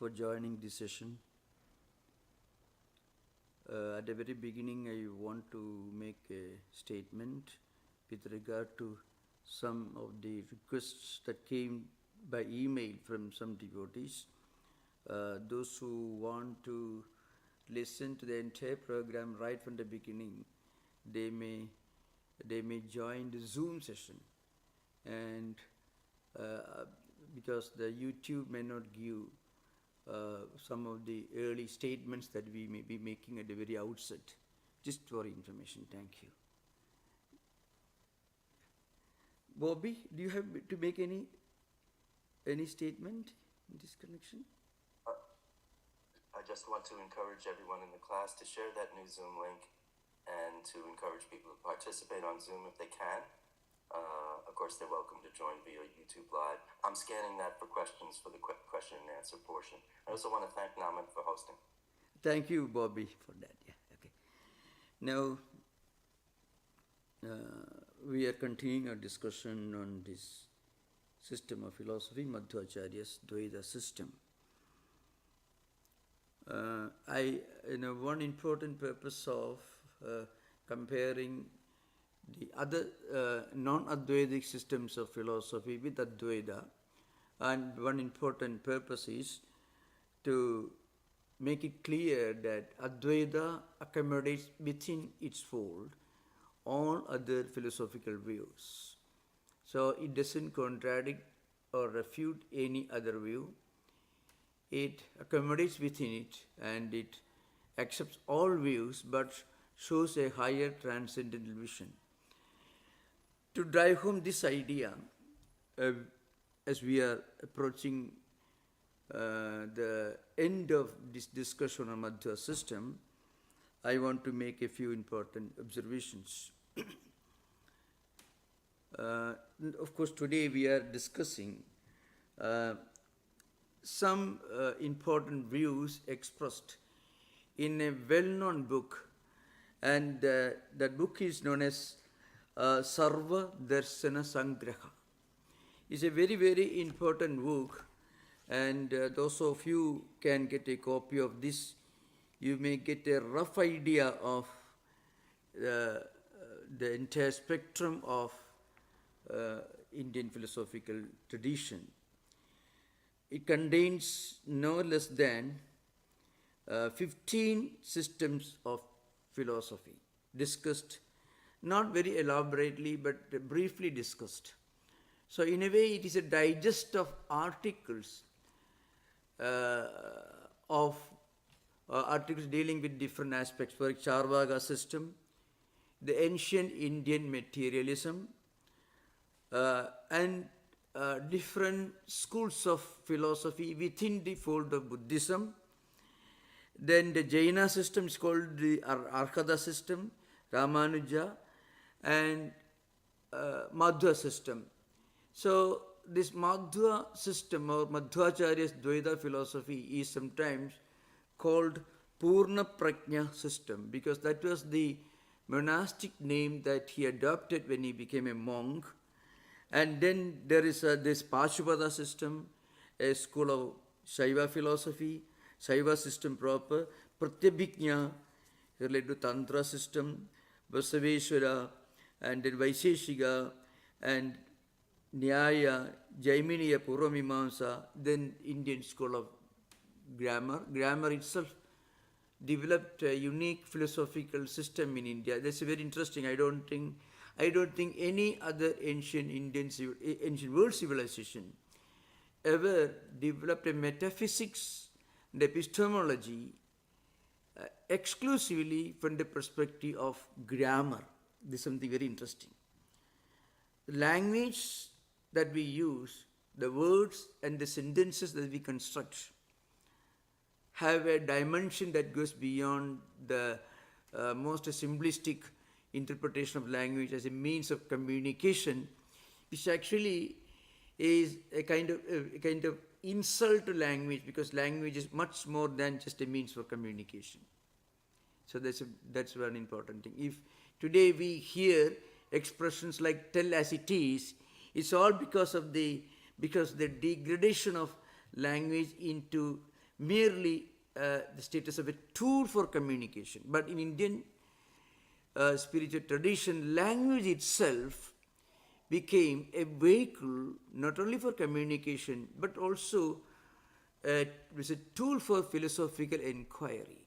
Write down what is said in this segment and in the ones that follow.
for joining this session. At the very beginning, I want to make a statement with regard to some of the requests that came by email from some devotees. Those who want to listen to the entire program right from the beginning, they may join the Zoom session, and because the YouTube may not give some of the early statements that we may be making at the very outset. Just for information, thank you. Bobby, do you have to make any statement in this connection? I just want to encourage everyone in the class to share that new Zoom link and to encourage people to participate on Zoom if they can. Of course, they're welcome to join via YouTube Live. I'm scanning that for questions for the question and answer portion. I also want to thank Naman for hosting. Thank you, Bobby, for that. Yeah, okay. Now, we are continuing our discussion on this system of philosophy, Madhvacharya's Dvaita system. One important purpose of comparing the other non-Advaitic systems of philosophy with Advaita, and one important purpose is to make it clear that Advaita accommodates within its fold all other philosophical views. So it doesn't contradict or refute any other view. It accommodates within it, and it accepts all views but shows a higher transcendental vision. To drive home this idea, as we are approaching the end of this discussion on Madhva system, I want to make a few important observations. Of course, today we are discussing some important views expressed in a well-known book, and that book is known as Sarva Darshana Sangraha. It's a very, very important book, and those of you can get a copy of this. You may get a rough idea of the entire spectrum of Indian philosophical tradition. It contains no less than 15 systems of philosophy discussed, not very elaborately, but briefly discussed. So in a way, it is a digest of articles articles dealing with different aspects. For example, Charvaka system, the ancient Indian materialism, and different schools of philosophy within the fold of Buddhism. Then the Jaina system is called the Arhata system, Ramanuja, and Madhva system. So this Madhva system or Madhvacharya's Dvaita philosophy is sometimes called Purna Prajna system, because that was the monastic name that he adopted when he became a monk. And then there is this Pashupada system, a school of Shaiva philosophy, Shaiva system proper, Pratyabhijna related to Tantra system, Vasaveshwara, and then Vaisheshika, and Nyaya, Jaiminiya, Purvamimamsa, then Indian school of grammar. Grammar itself developed a unique philosophical system in India. That's very interesting. I don't think any other ancient world civilization ever developed a metaphysics and epistemology exclusively from the perspective of grammar. This is something very interesting. The language that we use, the words and the sentences that we construct, have a dimension that goes beyond the most simplistic interpretation of language as a means of communication, which actually is a kind of insult to language, because language is much more than just a means for communication. So that's one important thing. If today we hear expressions like "tell as it is," it's all because the degradation of language into merely the status of a tool for communication. But in Indian spiritual tradition, language itself became a vehicle not only for communication but also was a tool for philosophical inquiry.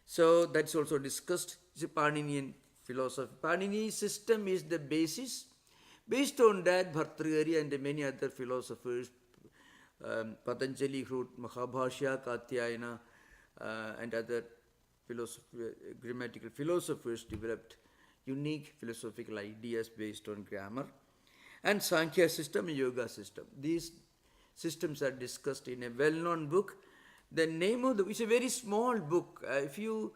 So that's also discussed. It's a Paninian philosophy. Panini's system is the basis. Based on that, Bhartrihari and many other philosophers, Patanjali wrote Mahabhashya, Katyayana, and other grammatical philosophers developed unique philosophical ideas based on grammar. And Sankhya system and Yoga system. These systems are discussed in a well-known book. The name of it's a very small book. If you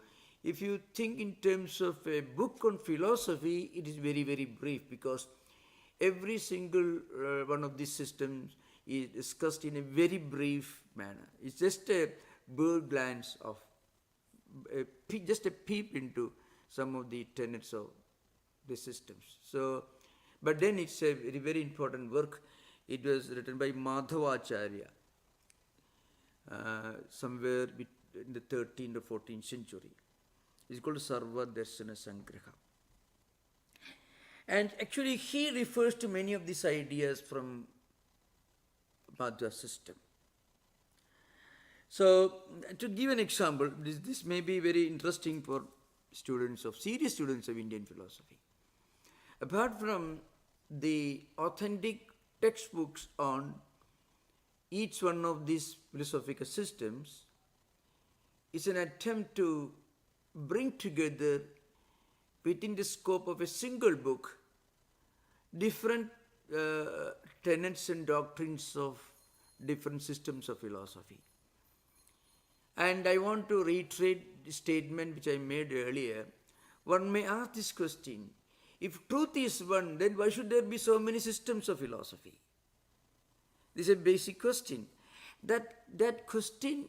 think in terms of a book on philosophy, it is very, very brief, because every single one of these systems is discussed in a very brief manner. It's just a bird glance of, just a peep into some of the tenets of the systems. So, but then it's a very, very important work. It was written by Madhvacharya, somewhere in the 13th or 14th century. It's called Sarva Darshana Sangraha. And actually he refers to many of these ideas from Madhva system. So to give an example, this may be very interesting for serious students of Indian philosophy. Apart from the authentic textbooks on each one of these philosophical systems, is an attempt to bring together within the scope of a single book different tenets and doctrines of different systems of philosophy. And I want to reiterate the statement which I made earlier. One may ask this question: if truth is one, then why should there be so many systems of philosophy? This is a basic question. That question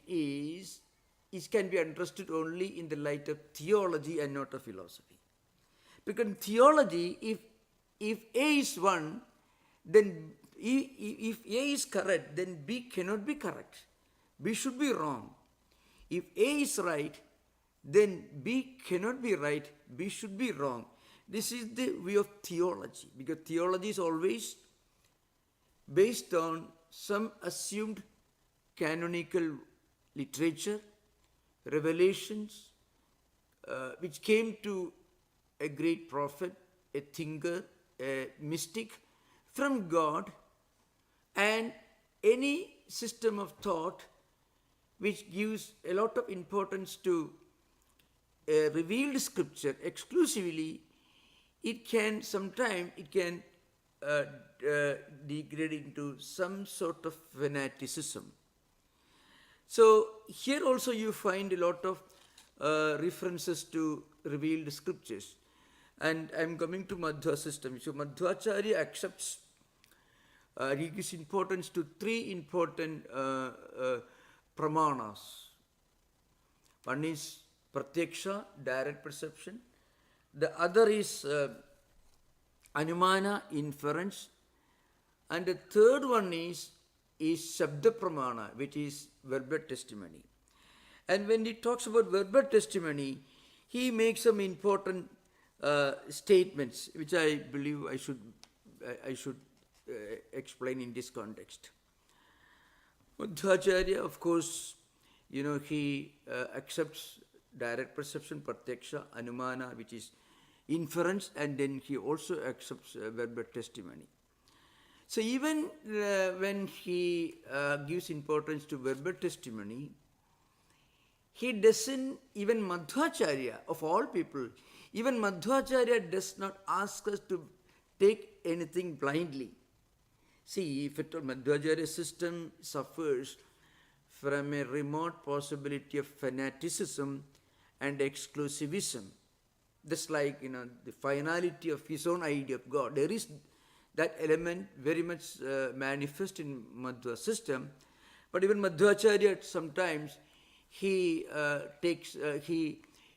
can be understood only in the light of theology and not of philosophy. Because in theology, if A is one, then if A is correct, then B cannot be correct. B should be wrong. If A is right, then B cannot be right, B should be wrong. This is the way of theology, because theology is always based on some assumed canonical literature, revelations, which came to a great prophet, a thinker, a mystic from God, and any system of thought which gives a lot of importance to revealed scripture exclusively, it can degrade into some sort of fanaticism. So here also you find a lot of references to revealed scriptures. And I'm coming to Madhva system. So Madhvacharya accepts, he gives importance to three important pramanas. One is pratyaksha, direct perception. The other is anumana, inference. And the third one is shabda pramana, which is verbal testimony. And when he talks about verbal testimony, he makes some important statements, which I believe I should explain in this context. Madhvacharya, of course, he accepts direct perception, pratyaksha, anumana, which is inference, and then he also accepts verbal testimony. So even when he gives importance to verbal testimony, he doesn't, even Madhvacharya, of all people, even Madhvacharya does not ask us to take anything blindly. See, if at all Madhvacharya system suffers from a remote possibility of fanaticism and exclusivism, just like the finality of his own idea of God. There is that element very much manifest in Madhva system, but even Madhvacharya sometimes he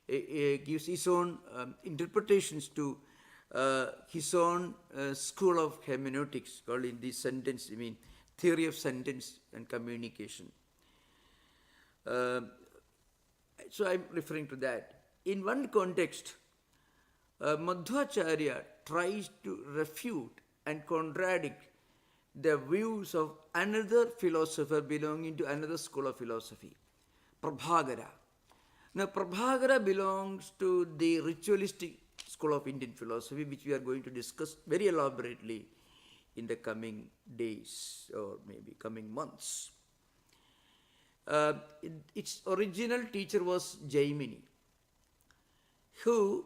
gives his own interpretations to his own school of hermeneutics, called in the sentence, theory of sentence and communication. Uh, so I'm referring to that. In one context, Madhvacharya tries to refute and contradict the views of another philosopher belonging to another school of philosophy, Prabhakara. Now, Prabhakara belongs to the ritualistic school of Indian philosophy, which we are going to discuss very elaborately in the coming days or maybe coming months. Its original teacher was Jaimini, who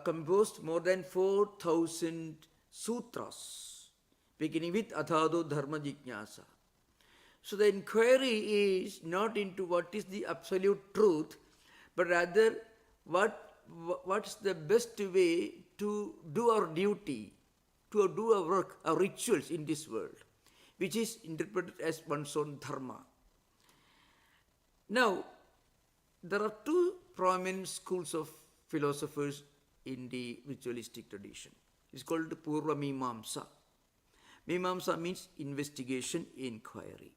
composed more than 4,000 sutras, beginning with Adhado Dharma Jignasa. So the inquiry is not into what is the absolute truth, but rather what's the best way to do our duty, to do our work, our rituals in this world, which is interpreted as one's own dharma. Now, there are two prominent schools of philosophers in the ritualistic tradition. It's called Purva Mimamsa. Mimamsa means investigation, inquiry.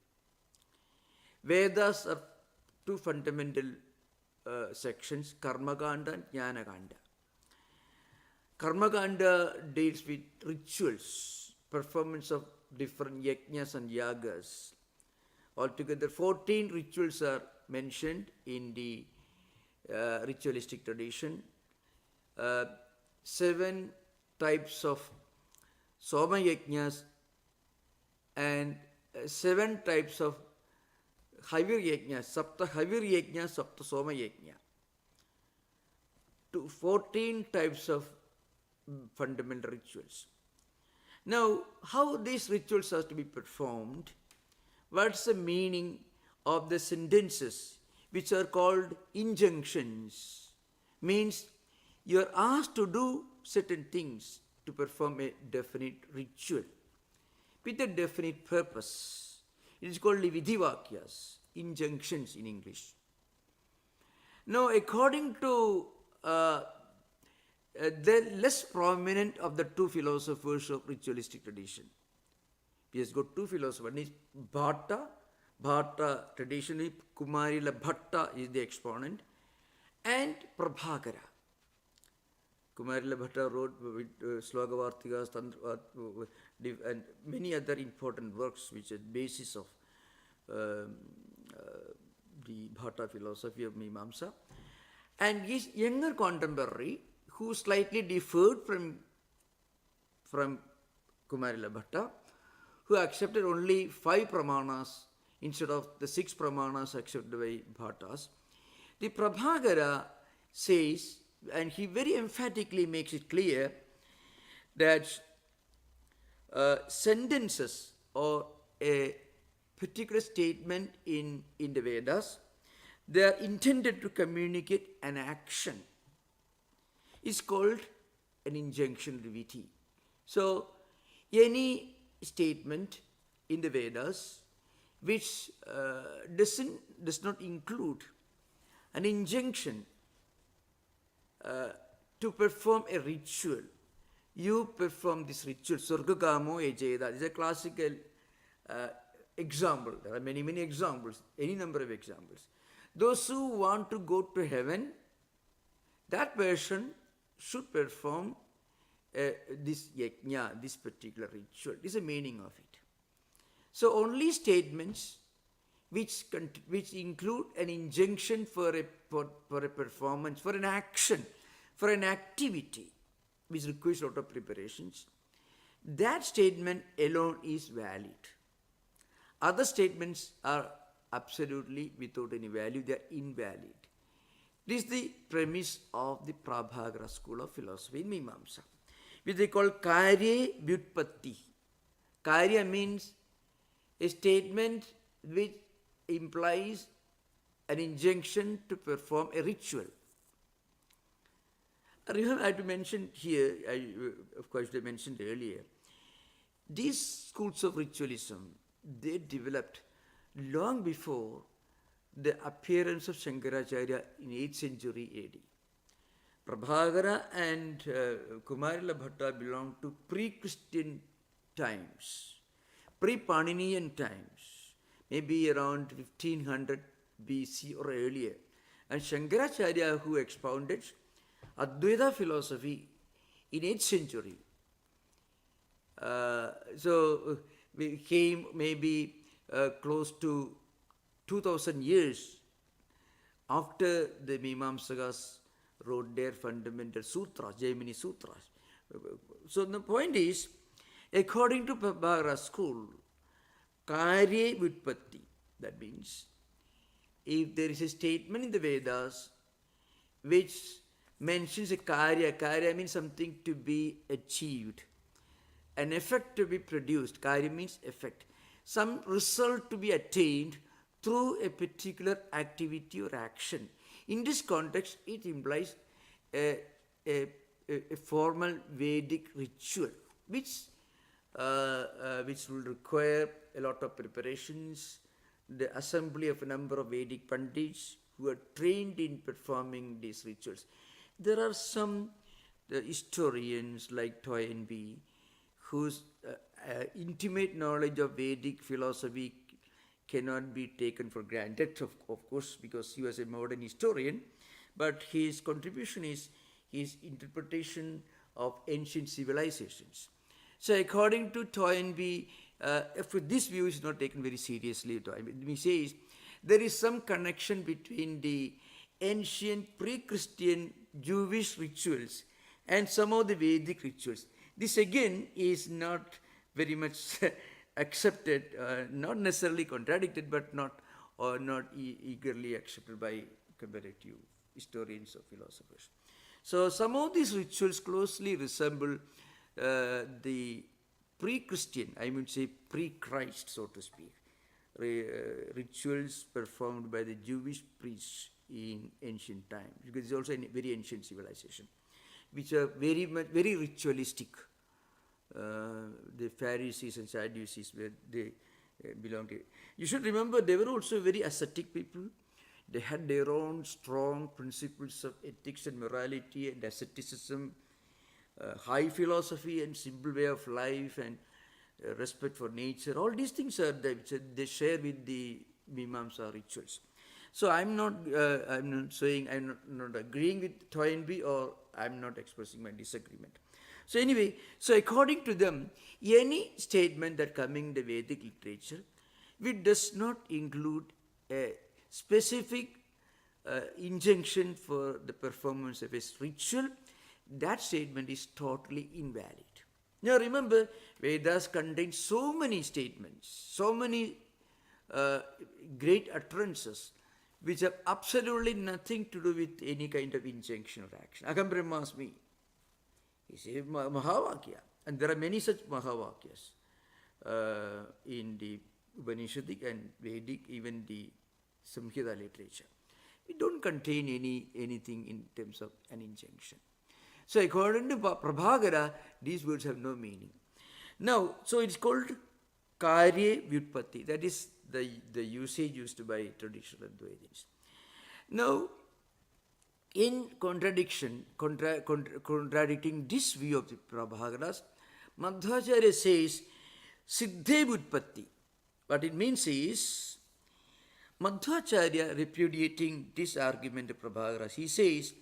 Vedas are two fundamental sections, Karmakanda and Jnanakanda. Karmakanda deals with rituals, performance of different yajnas and yagas. Altogether, 14 rituals are mentioned in the ritualistic tradition. 7 types of Soma yajnas and 7 types of Havir yajna, Sapta Havir yajna, Sapta Soma yajna. To 14 types of fundamental rituals. Now, how these rituals are to be performed? What's the meaning of the sentences which are called injunctions? Means you are asked to do certain things to perform a definite ritual with a definite purpose. It is called vidhivakyas, injunctions in English. Now, according to the less prominent of the two philosophers of ritualistic tradition, we have got two philosophers. One is Bhatta traditionally, Kumarila Bhatta is the exponent, and Prabhakara. Kumarila Bhatta wrote Slogavartikas, and many other important works which are basis of the Bhatta philosophy of Mimamsa. And his younger contemporary, who slightly differed from Kumarila Bhatta, who accepted only 5 pramanas instead of the 6 pramanas accepted by Bhattas. The Prabhakara says, and he very emphatically makes it clear, that sentences or a particular statement in the Vedas, they are intended to communicate an action. It's called an injunction vidhi. So, any statement in the Vedas which does not include an injunction to perform a ritual. You perform this ritual, Surgakamo Ejeda. This is a classical example. There are many, many examples, any number of examples. Those who want to go to heaven, that person should perform this yajna, this particular ritual. This is the meaning of it. So only statements which include an injunction for a performance, for an action, for an activity, which requires a lot of preparations, that statement alone is valid. Other statements are absolutely without any value, they are invalid. This is the premise of the Prabhakara school of philosophy in Mimamsa, which they call Karye Vyutpatti. Karya means a statement which implies an injunction to perform a ritual. I have to mention here, of course I mentioned earlier, these schools of ritualism, they developed long before the appearance of Shankaracharya in 8th century AD. Prabhakara and Kumarila Bhatta belong to pre-Christian times, pre-Paninian times, maybe around 1500 BC or earlier. And Shankaracharya, who expounded Advaita philosophy in 8th century. So we came maybe close to 2000 years after the Mimamsakas wrote their fundamental sutras, Jaimini sutras. So the point is, according to Prabhakara school, Karya Vyutpatti, that means if there is a statement in the Vedas which mentions a karya means something to be achieved, an effect to be produced. Karya means effect. Some result to be attained through a particular activity or action. In this context, it implies a formal Vedic ritual, which will require a lot of preparations, the assembly of a number of Vedic Pandits who are trained in performing these rituals. There are some historians like Toynbee whose intimate knowledge of Vedic philosophy cannot be taken for granted, of course, because he was a modern historian, but his contribution is his interpretation of ancient civilizations. So according to Toynbee, this view is not taken very seriously. He says there is some connection between the ancient pre-Christian Jewish rituals and some of the Vedic rituals. This again is not very much accepted, not necessarily contradicted, but not eagerly accepted by comparative historians or philosophers. So some of these rituals closely resemble the pre-Christian, I would say pre-Christ, so to speak, rituals performed by the Jewish priests in ancient times, because it's also a very ancient civilization, which are very ritualistic. The Pharisees and Sadducees, where they belong to. You should remember they were also very ascetic people. They had their own strong principles of ethics and morality and asceticism, high philosophy and simple way of life, and respect for nature. All these things are they share with the Mimamsa rituals. So I'm not saying I'm not agreeing with Toynbee, or I'm not expressing my disagreement. So anyway, so according to them, any statement that coming in the Vedic literature which does not include a specific injunction for the performance of a ritual, that statement is totally invalid. Now remember, Vedas contain so many statements, so many great utterances which have absolutely nothing to do with any kind of injunction or action. Aham Brahmasmi is a Mahavakya, and there are many such Mahavakyas in the Upanishadic and Vedic, even the Samhita literature. It don't contain anything in terms of an injunction. So according to Prabhakara, these words have no meaning. Now, so it's called Karya Vyutpatti. That is the usage used by traditional Advaitins. Now, in contradicting this view of the Prabhakaras, Madhvacharya says Siddhe Vyutpatti. What it means is, Madhvacharya repudiating this argument of Prabhakaras, he says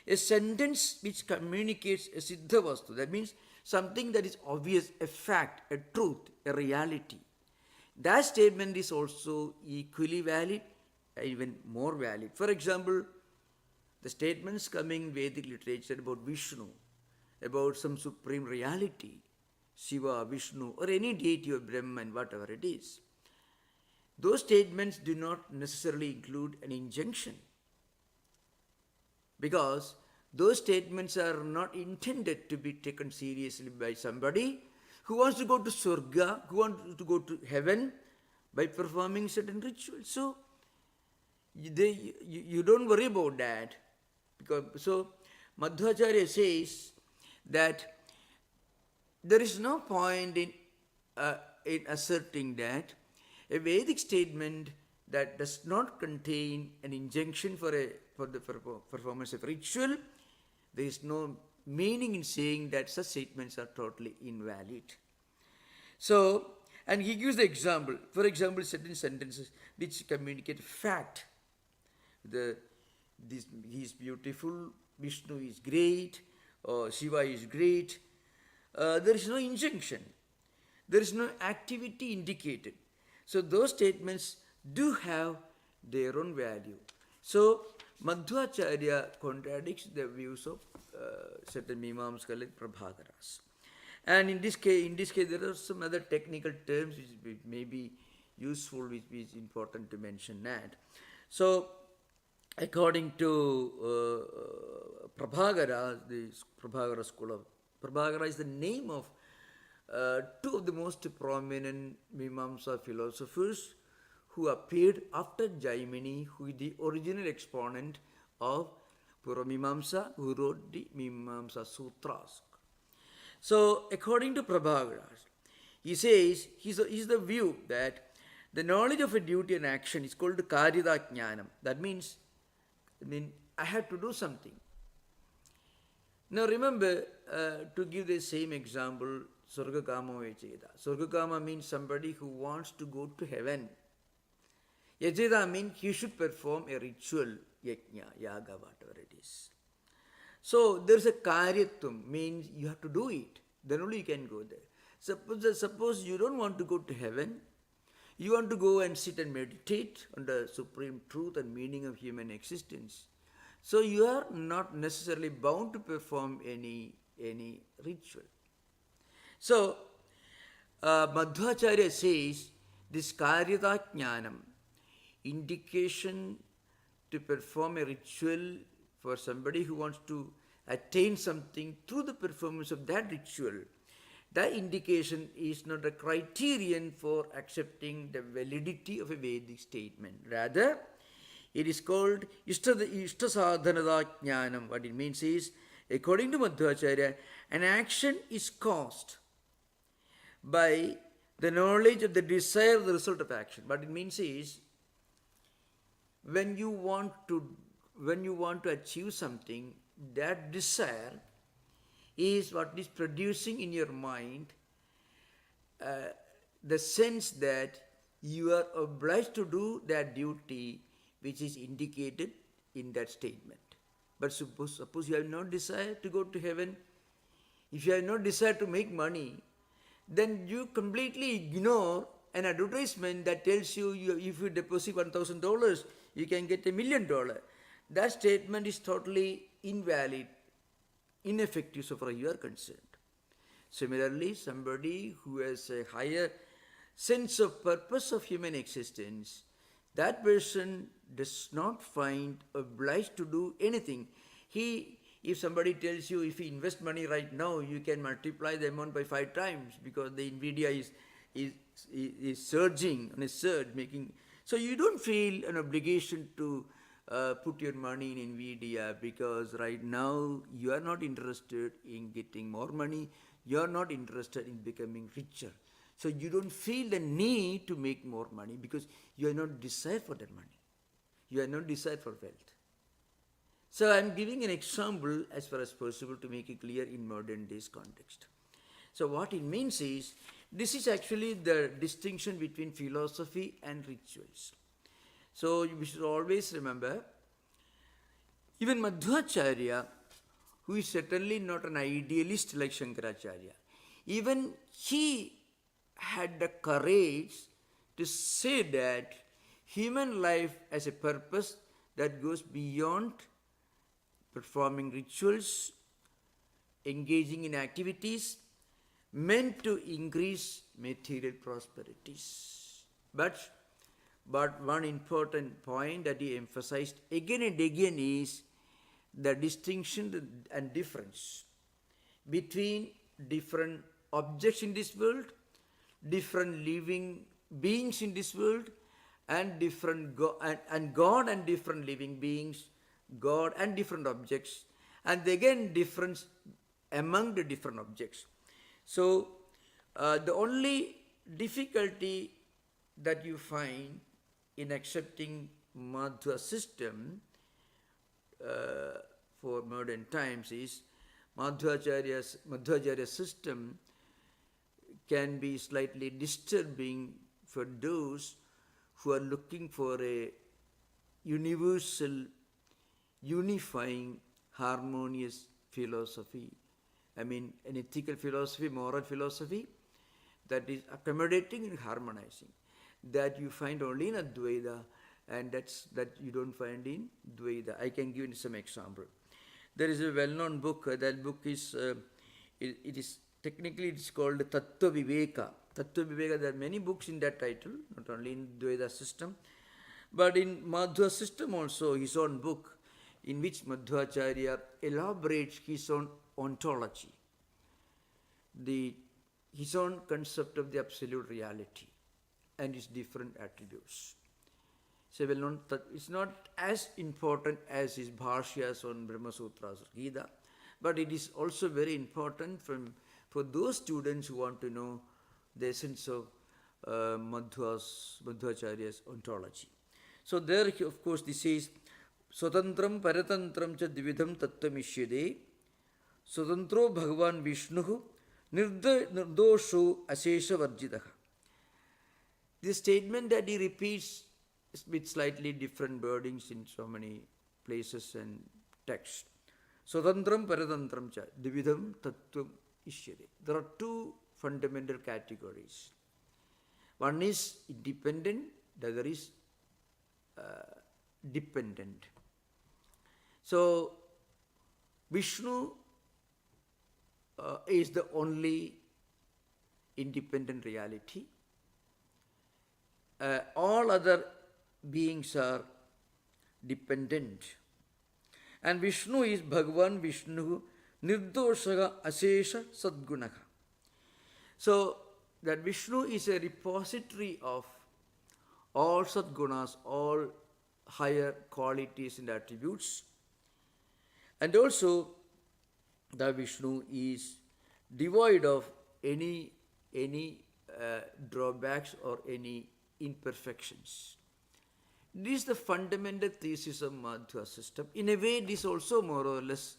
a sentence which communicates a Siddha Vastu, that means something that is obvious, a fact, a truth, a reality. That statement is also equally valid, even more valid. For example, the statements coming in Vedic literature about Vishnu, about some supreme reality, Shiva, Vishnu, or any deity of Brahman, whatever it is, those statements do not necessarily include an injunction, because those statements are not intended to be taken seriously by somebody who wants to go to Swarga, who wants to go to heaven by performing certain rituals. So you don't worry about that. So Madhvacharya says that there is no point in asserting that a Vedic statement that does not contain an injunction for the performance of ritual, there is no meaning in saying that such statements are totally invalid. So, and he gives the example, for example, certain sentences which communicate fact, He is beautiful, Vishnu is great, or Shiva is great. There is no injunction. There is no activity indicated. So those statements do have their own value. So Madhvacharya contradicts the views of certain Mimamsaka like Prabhakaras. And in this case, there are some other technical terms which may be useful, which is important to mention that. So, according to Prabhakara, the Prabhakara school of Prabhakara is the name of two of the most prominent Mimamsa philosophers who appeared after Jaimini, who is the original exponent of Puramimamsa, who wrote the Mimamsa Sutras. So, according to Prabhakara, he says, he's the view that the knowledge of a duty and action is called Karyada Jnanam. That means, I have to do something. Now remember, to give the same example, Sargakama Vecheda. Sargakama means somebody who wants to go to heaven. Yajeda means he should perform a ritual, yajna, yaga, whatever it is. So there is a karyatvam, means you have to do it. Then only you can go there. Suppose you don't want to go to heaven. You want to go and sit and meditate on the supreme truth and meaning of human existence. So you are not necessarily bound to perform any ritual. So Madhvacharya says this karyata jnanam, indication to perform a ritual for somebody who wants to attain something through the performance of that ritual, that indication is not a criterion for accepting the validity of a Vedic statement. Rather, it is called Ishtasadhanada Jnanam. What it means is, according to Madhvacharya, an action is caused by the knowledge of the desire of the result of action. What it means is, when you want to achieve something, that desire is what is producing in your mind the sense that you are obliged to do that duty which is indicated in that statement. But suppose you have no desire to go to heaven, if you have no desire to make money, then you completely ignore an advertisement that tells you if you deposit $1,000, you can get $1 million. That statement is totally invalid, ineffective so far you are concerned. Similarly, somebody who has a higher sense of purpose of human existence, that person does not find obliged to do anything. If somebody tells you if you invest money right now, you can multiply the amount by 5 times because the Nvidia is surging on a surge, so you don't feel an obligation to put your money in Nvidia because right now you are not interested in getting more money, you are not interested in becoming richer. So you don't feel the need to make more money because you are not desire for that money. You are not desire for wealth. So I am giving an example as far as possible to make it clear in modern days context. So what it means is, this is actually the distinction between philosophy and rituals. So we should always remember, even Madhvacharya, who is certainly not an idealist like Shankaracharya, even he had the courage to say that human life has a purpose that goes beyond performing rituals, engaging in activities meant to increase material prosperities. But one important point that he emphasized again and again is the distinction and difference between different objects in this world, different living beings in this world, and God and different living beings, God and different objects, and again difference among the different objects. So the only difficulty that you find in accepting Madhva system for modern times is Madhvacharya's system can be slightly disturbing for those who are looking for a universal, unifying, harmonious philosophy. I mean, an ethical philosophy, moral philosophy that is accommodating and harmonizing. That you find only in Advaita, and that you don't find in Dvaita. I can give you some example. There is a well-known book. That book is, it is technically it's called Tattwaviveka. Tattwaviveka. There are many books in that title, not only in Dvaita system, but in Madhva system also, his own book, in which Madhvacharya elaborates his own ontology, his own concept of the absolute reality and its different attributes. So well known that it's not as important as his bhashyas on Brahma Sutras or Gita, but it is also very important for those students who want to know the essence of Madhvacharya's ontology. So there, of course, this says, Swatantram paratantram cha dividham tattamishyade, Swatantro Bhagavan Vishnuhu nirdosho asesha varjitaha. This statement that he repeats with slightly different wordings in so many places and texts. Swatantram paratantram cha dividham tattvam ishyade. There are two fundamental categories. One is independent, the other is dependent. So Vishnu is the only independent reality. All other beings are dependent. And Vishnu is Bhagavan Vishnu Nirdoshaga Asesha Sadgunaha. So that Vishnu is a repository of all Sadgunas, all higher qualities and attributes. And also the Vishnu is devoid of any drawbacks or any imperfections. This is the fundamental thesis of Madhva system. In a way, this is also more or less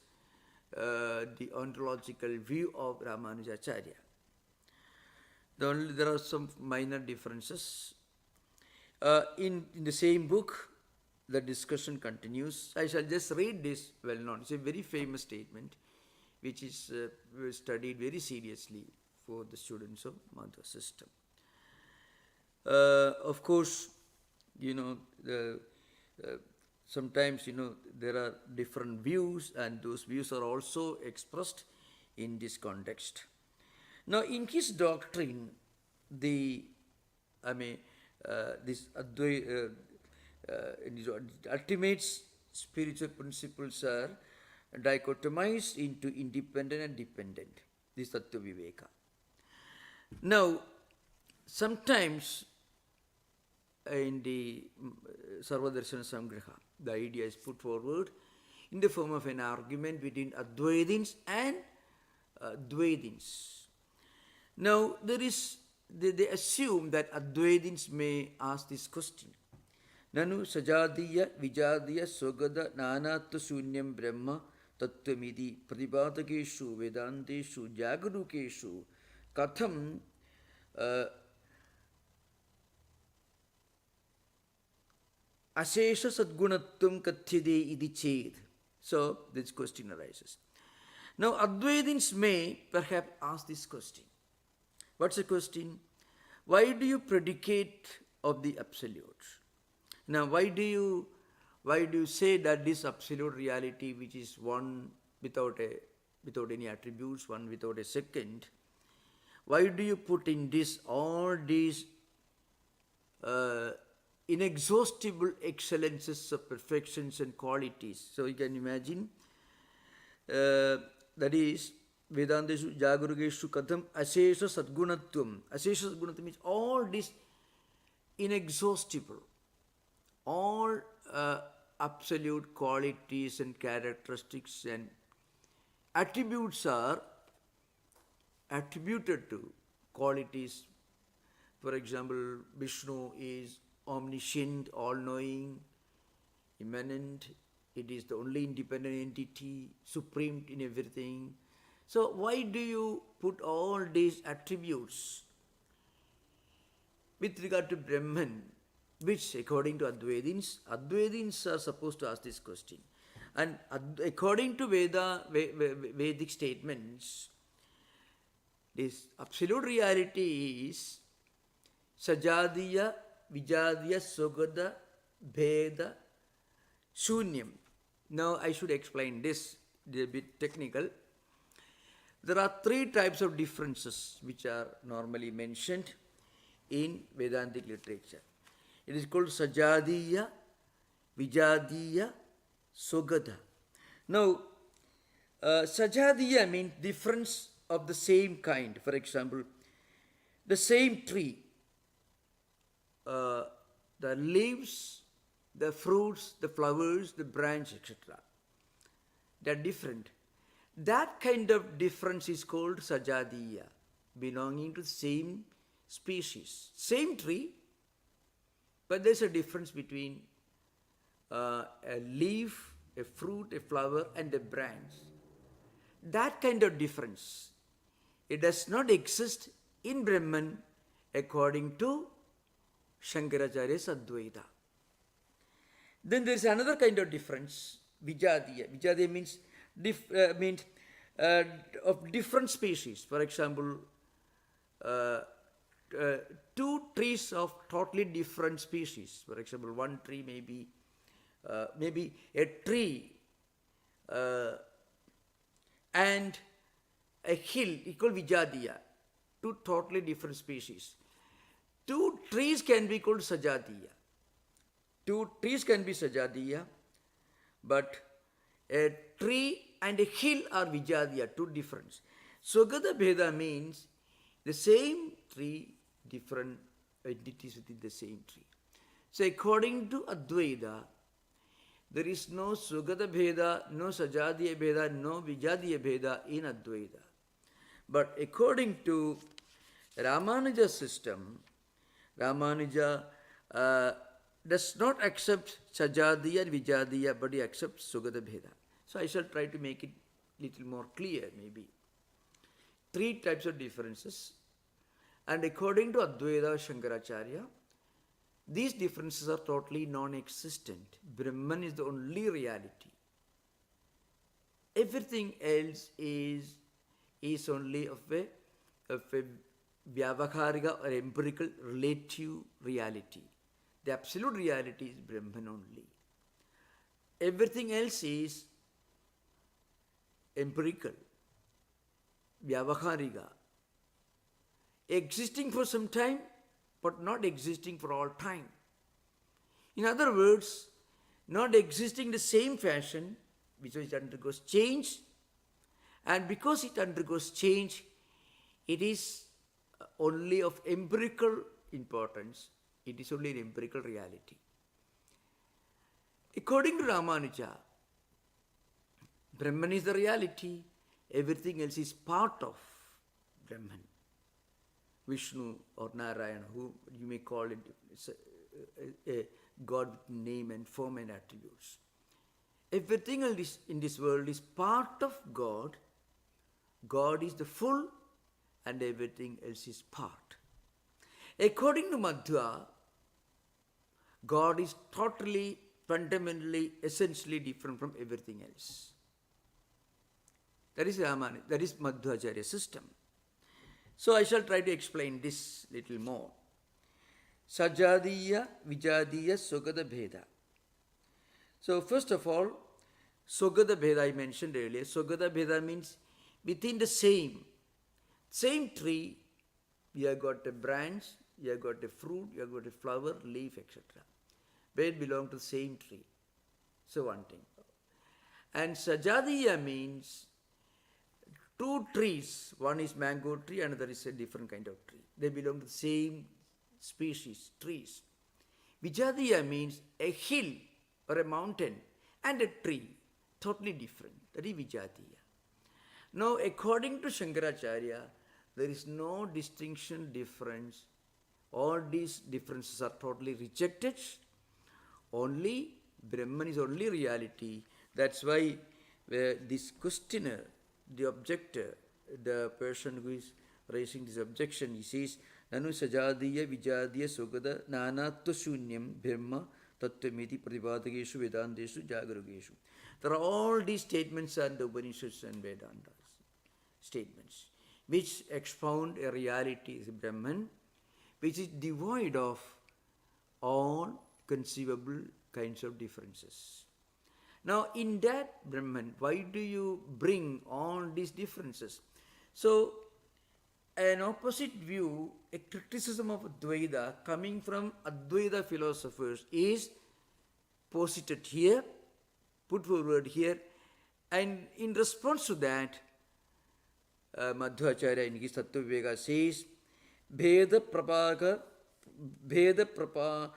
the ontological view of Ramanujacharya. There are some minor differences. In the same book, the discussion continues. I shall just read this well known. It's a very famous statement which is studied very seriously for the students of Madhva system. Of course, sometimes, there are different views, and those views are also expressed in this context. Now, in his doctrine, this Advaita, ultimate spiritual principles are dichotomized into independent and dependent. This Tattwaviveka. Now, sometimes in the Sarvadarshana Samgraha, the idea is put forward in the form of an argument between Advaitins and Dvaitins. Now, they assume that Advaitins may ask this question. Nanu sajadiya vijadiya sogada nanatva sunyam brahma tattvamidi pratipādakeshu vedanteshu jagarukeshu katham asesha sadgunatvam kathyade iti ched. So this question arises. Now Advaitins may perhaps ask this question. What's the question? Why do you predicate of the absolute? Now why do you say that this absolute reality, which is one without any attributes, one without a second, why do you put in this all these inexhaustible excellences of perfections and qualities? So you can imagine, that is, Vedanteshu Jagarugeshu Katham Asesha Sadgunatvam. Asesha Sadgunatvam means all these inexhaustible, all absolute qualities and characteristics and attributes are attributed to qualities. For example, Vishnu is omniscient, all-knowing, immanent. It is the only independent entity, supreme in everything. So why do you put all these attributes with regard to Brahman? which according to Advaitins are supposed to ask this question. And according to Vedic statements, this absolute reality is Sajadiya, Vijadiya, Sogada, Bheda, Shunyam. Now I should explain this, it is a bit technical. There are three types of differences which are normally mentioned in Vedantic literature. It is called Sajadiya, Vijadiya, Sogada. Now, Sajadiya means difference of the same kind. For example, the same tree, the leaves, the fruits, the flowers, the branch, etc. They are different. That kind of difference is called Sajadiya, belonging to the same species. Same tree, but there's a difference between a leaf, a fruit, a flower, and a branch. That kind of difference, it does not exist in Brahman according to Shankaracharya's Advaita. Then there is another kind of difference, Vijadiya. Vijadiya means of different species. For example, two trees of totally different species. For example, one tree may be maybe a tree and a hill equal Vijadiya, two totally different species. Two trees can be called Sajadiya. Two trees can be Sajadiya, but a tree and a hill are Vijadiya, two different. Sogada Bheda means the same tree, different entities within the same tree. So according to Advaita, there is no Sugata Bheda, no Sajadiya Bheda, no Vijadiya Bheda in Advaita. But according to Ramanuja's system, Ramanuja does not accept Sajadiya and Vijadiya, but he accepts Sugata Bheda. So I shall try to make it little more clear maybe. Three types of differences. And according to Advaita Shankaracharya, these differences are totally non-existent. Brahman is the only reality. Everything else is only of a vyavakharika or empirical relative reality. The absolute reality is Brahman only. Everything else is empirical, vyavakharika, existing for some time, but not existing for all time. In other words, not existing the same fashion, which it undergoes change, and because it undergoes change, it is only of empirical importance. It is only an empirical reality. According to Ramanuja, Brahman is the reality, everything else is part of Brahman. Vishnu or Narayana, who you may call it a God with name and form and attributes. Everything else in this world is part of God. God is the full and everything else is part. According to Madhva, God is totally, fundamentally, essentially different from everything else. That is Madhvacharya's system. So I shall try to explain this little more. Sajadiya, Vijadiya, Sogada Bheda. So first of all, Sogada Bheda I mentioned earlier. Sogada Bheda means within the same tree, you have got a branch, you have got a fruit, you have got a flower, leaf, etc. They belong to the same tree. So one thing. And Sajadiya means two trees, one is mango tree, another is a different kind of tree. They belong to the same species, trees. Vijadiya means a hill or a mountain and a tree, totally different. That is Vijadiya. Now, according to Shankaracharya, there is no distinction, difference. All these differences are totally rejected. Only Brahman is only reality. That's why this questioner, the objector, the person who is raising this objection, he says, Nanu sajadiya vijadiya sugada nanatva shunyam brahma tattwamiti pratipadageshu vedanteshu jagarugeshu. There are all these statements are the Upanishads and Vedantas statements, which expound a reality as Brahman, which is devoid of all conceivable kinds of differences. Now, in that Brahman, why do you bring all these differences? So, an opposite view, a criticism of Dvaita coming from Advaita philosophers is posited here, put forward here, and in response to that, Madhvacharya in his Tattwaviveka says, Bheda Prapaka, Bheda Prapa,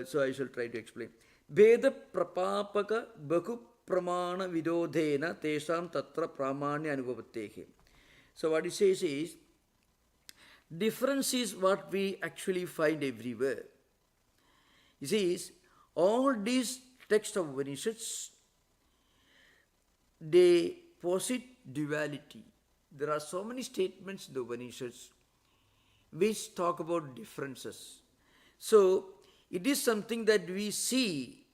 so I shall try to explain. Bheda Prapapaka Bahu Pramana Vidodhena Tesham Tatra Pramanya Anubhavatehe. So what he says is, difference is what we actually find everywhere. He says, all these texts of Upanishads, they posit duality. There are so many statements in the Upanishads which talk about differences. So, it is something that we see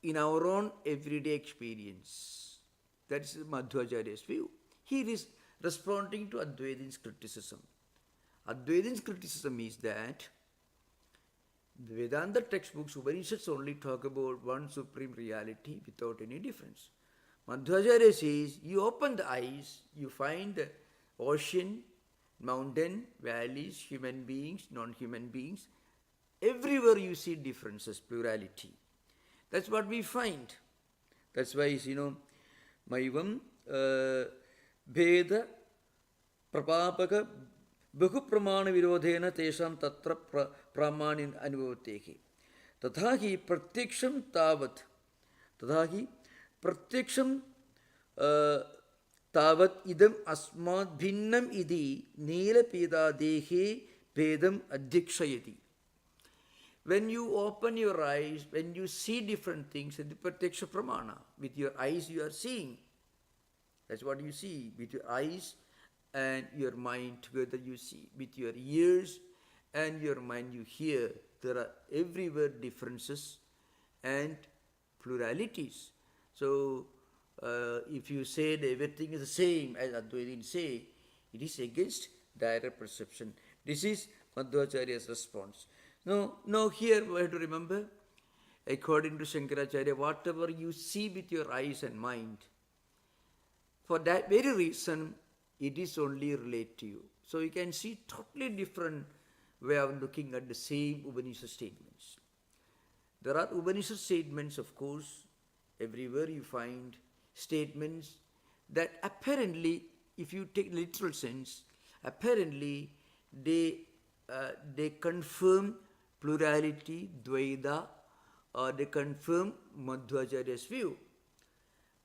in our own everyday experience. That is Madhvacharya's view. He is responding to Advaitin's criticism. Advaitin's criticism is that the Vedanta textbooks, Upanishads only talk about one supreme reality without any difference. Madhvacharya says, you open the eyes, you find the ocean, mountain, valleys, human beings, non-human beings. Everywhere you see differences, plurality. That's what we find. That's why, Maivam Bheda Prapapaka Bahu Pramana Virodhena Tesham Tatra Pramanin Anubhavatehi. Tathahi Pratyaksham Tavat. Tathahi Pratyaksham Tavat idam asmat bhinnam idi nila pida dehe vedam adhikshayati. When you open your eyes, when you see different things, in the pratyaksha pramana, with your eyes you are seeing. That's what you see. With your eyes and your mind together you see. With your ears and your mind you hear. There are everywhere differences and pluralities. So, if you say that everything is the same, as Advaitin say, it is against direct perception. This is Madhvacharya's response. Now here we have to remember, according to Shankaracharya, whatever you see with your eyes and mind, for that very reason, it is only related to you. So you can see totally different way of looking at the same Upanishad statements. There are Upanishad statements, of course, everywhere you find statements that apparently, if you take literal sense, apparently they confirm plurality, Dvaita, or they confirm Madhvacharya's view.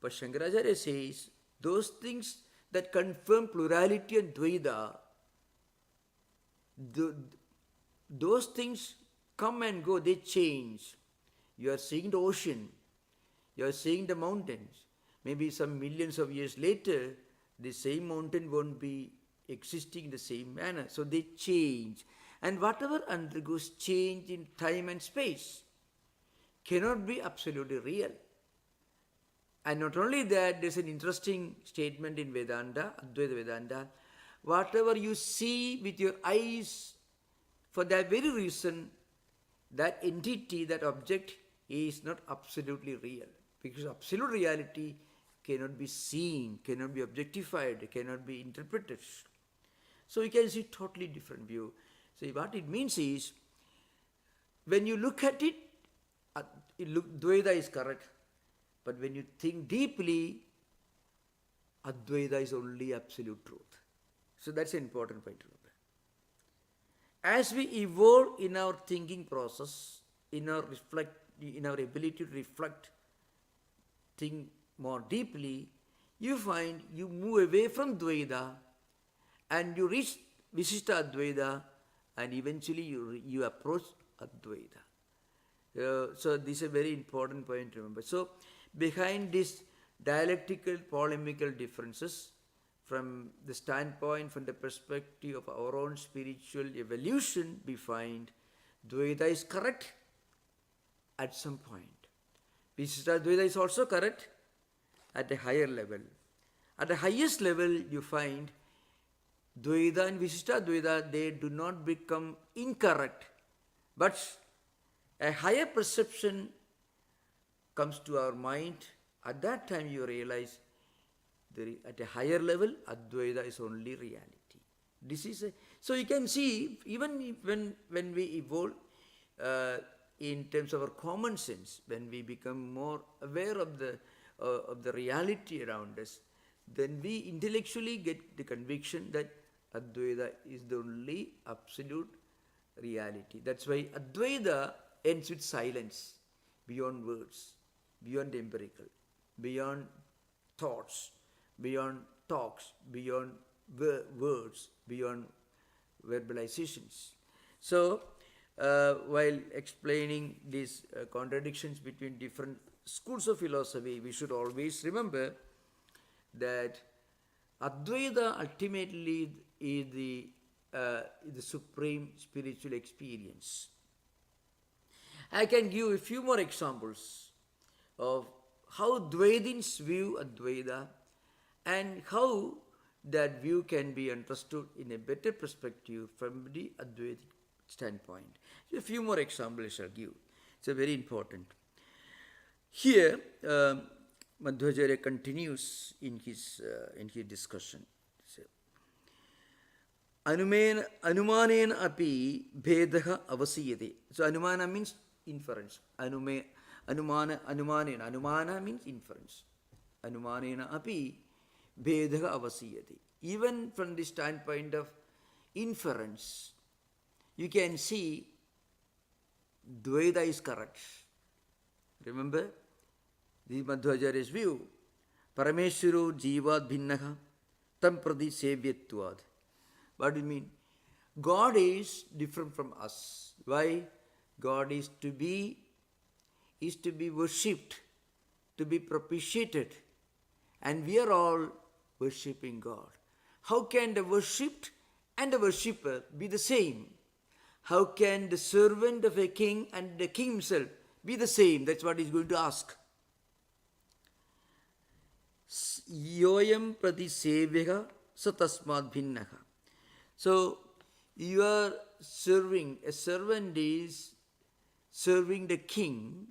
But Shankaracharya says, those things that confirm plurality and Dvaita, those things come and go, they change. You are seeing the ocean, you are seeing the mountains. Maybe some millions of years later, the same mountain won't be existing in the same manner. So they change. And whatever undergoes change in time and space cannot be absolutely real. And not only that, there's an interesting statement in Vedanta, Advaita Vedanta, whatever you see with your eyes, for that very reason, that entity, that object is not absolutely real. Because absolute reality cannot be seen, cannot be objectified, cannot be interpreted. So you can see totally different view. So what it means is, when you look at it, Dvaita is correct. But when you think deeply, Advaita is only absolute truth. So that's an important point to remember. As we evolve in our thinking process, in our ability to reflect, think more deeply, you find you move away from Dvaita and you reach Visishta Advaita, and eventually you approach Advaita. So this is a very important point to remember. So behind these dialectical, polemical differences, from the standpoint, from the perspective of our own spiritual evolution, we find Dvaita is correct at some point. Visishta Dvaita is also correct at a higher level. At the highest level, you find Dvaita and Visishta Dvaita, they do not become incorrect, but a higher perception comes to our mind. At that time, you realize at a higher level, Advaita is only reality. This is so you can see, even when we evolve in terms of our common sense, when we become more aware of the reality around us, then we intellectually get the conviction that Advaita is the only absolute reality. That's why Advaita ends with silence, beyond words, beyond empirical, beyond thoughts, beyond talks, beyond words, beyond verbalizations. So, while explaining these contradictions between different schools of philosophy, we should always remember that Advaita ultimately is the supreme spiritual experience. I can give a few more examples of how Dvaitins view Advaita and how that view can be understood in a better perspective from the Advaitic standpoint. So a few more examples I shall give. It's very important. Here, Madhvacharya continues in his discussion. Anumanena api bhedaha avasiyate. So anumana means inference. Anumana means inference. Anumanena api bhedaha avasiyate. Even from the standpoint of inference, you can see Dvaita is correct. Remember, the Madhvacharya's view, Parameshwaro jivad bhinnaha tam prati sevyatvad. What do you mean? God is different from us. Why? God is to be worshipped, to be propitiated, and we are all worshipping God. How can the worshipped and the worshipper be the same? How can the servant of a king and the king himself be the same? That's what he's going to ask. Yoyam prati sevyaha satasmad bhinnaha. So, you are serving, a servant is serving the king.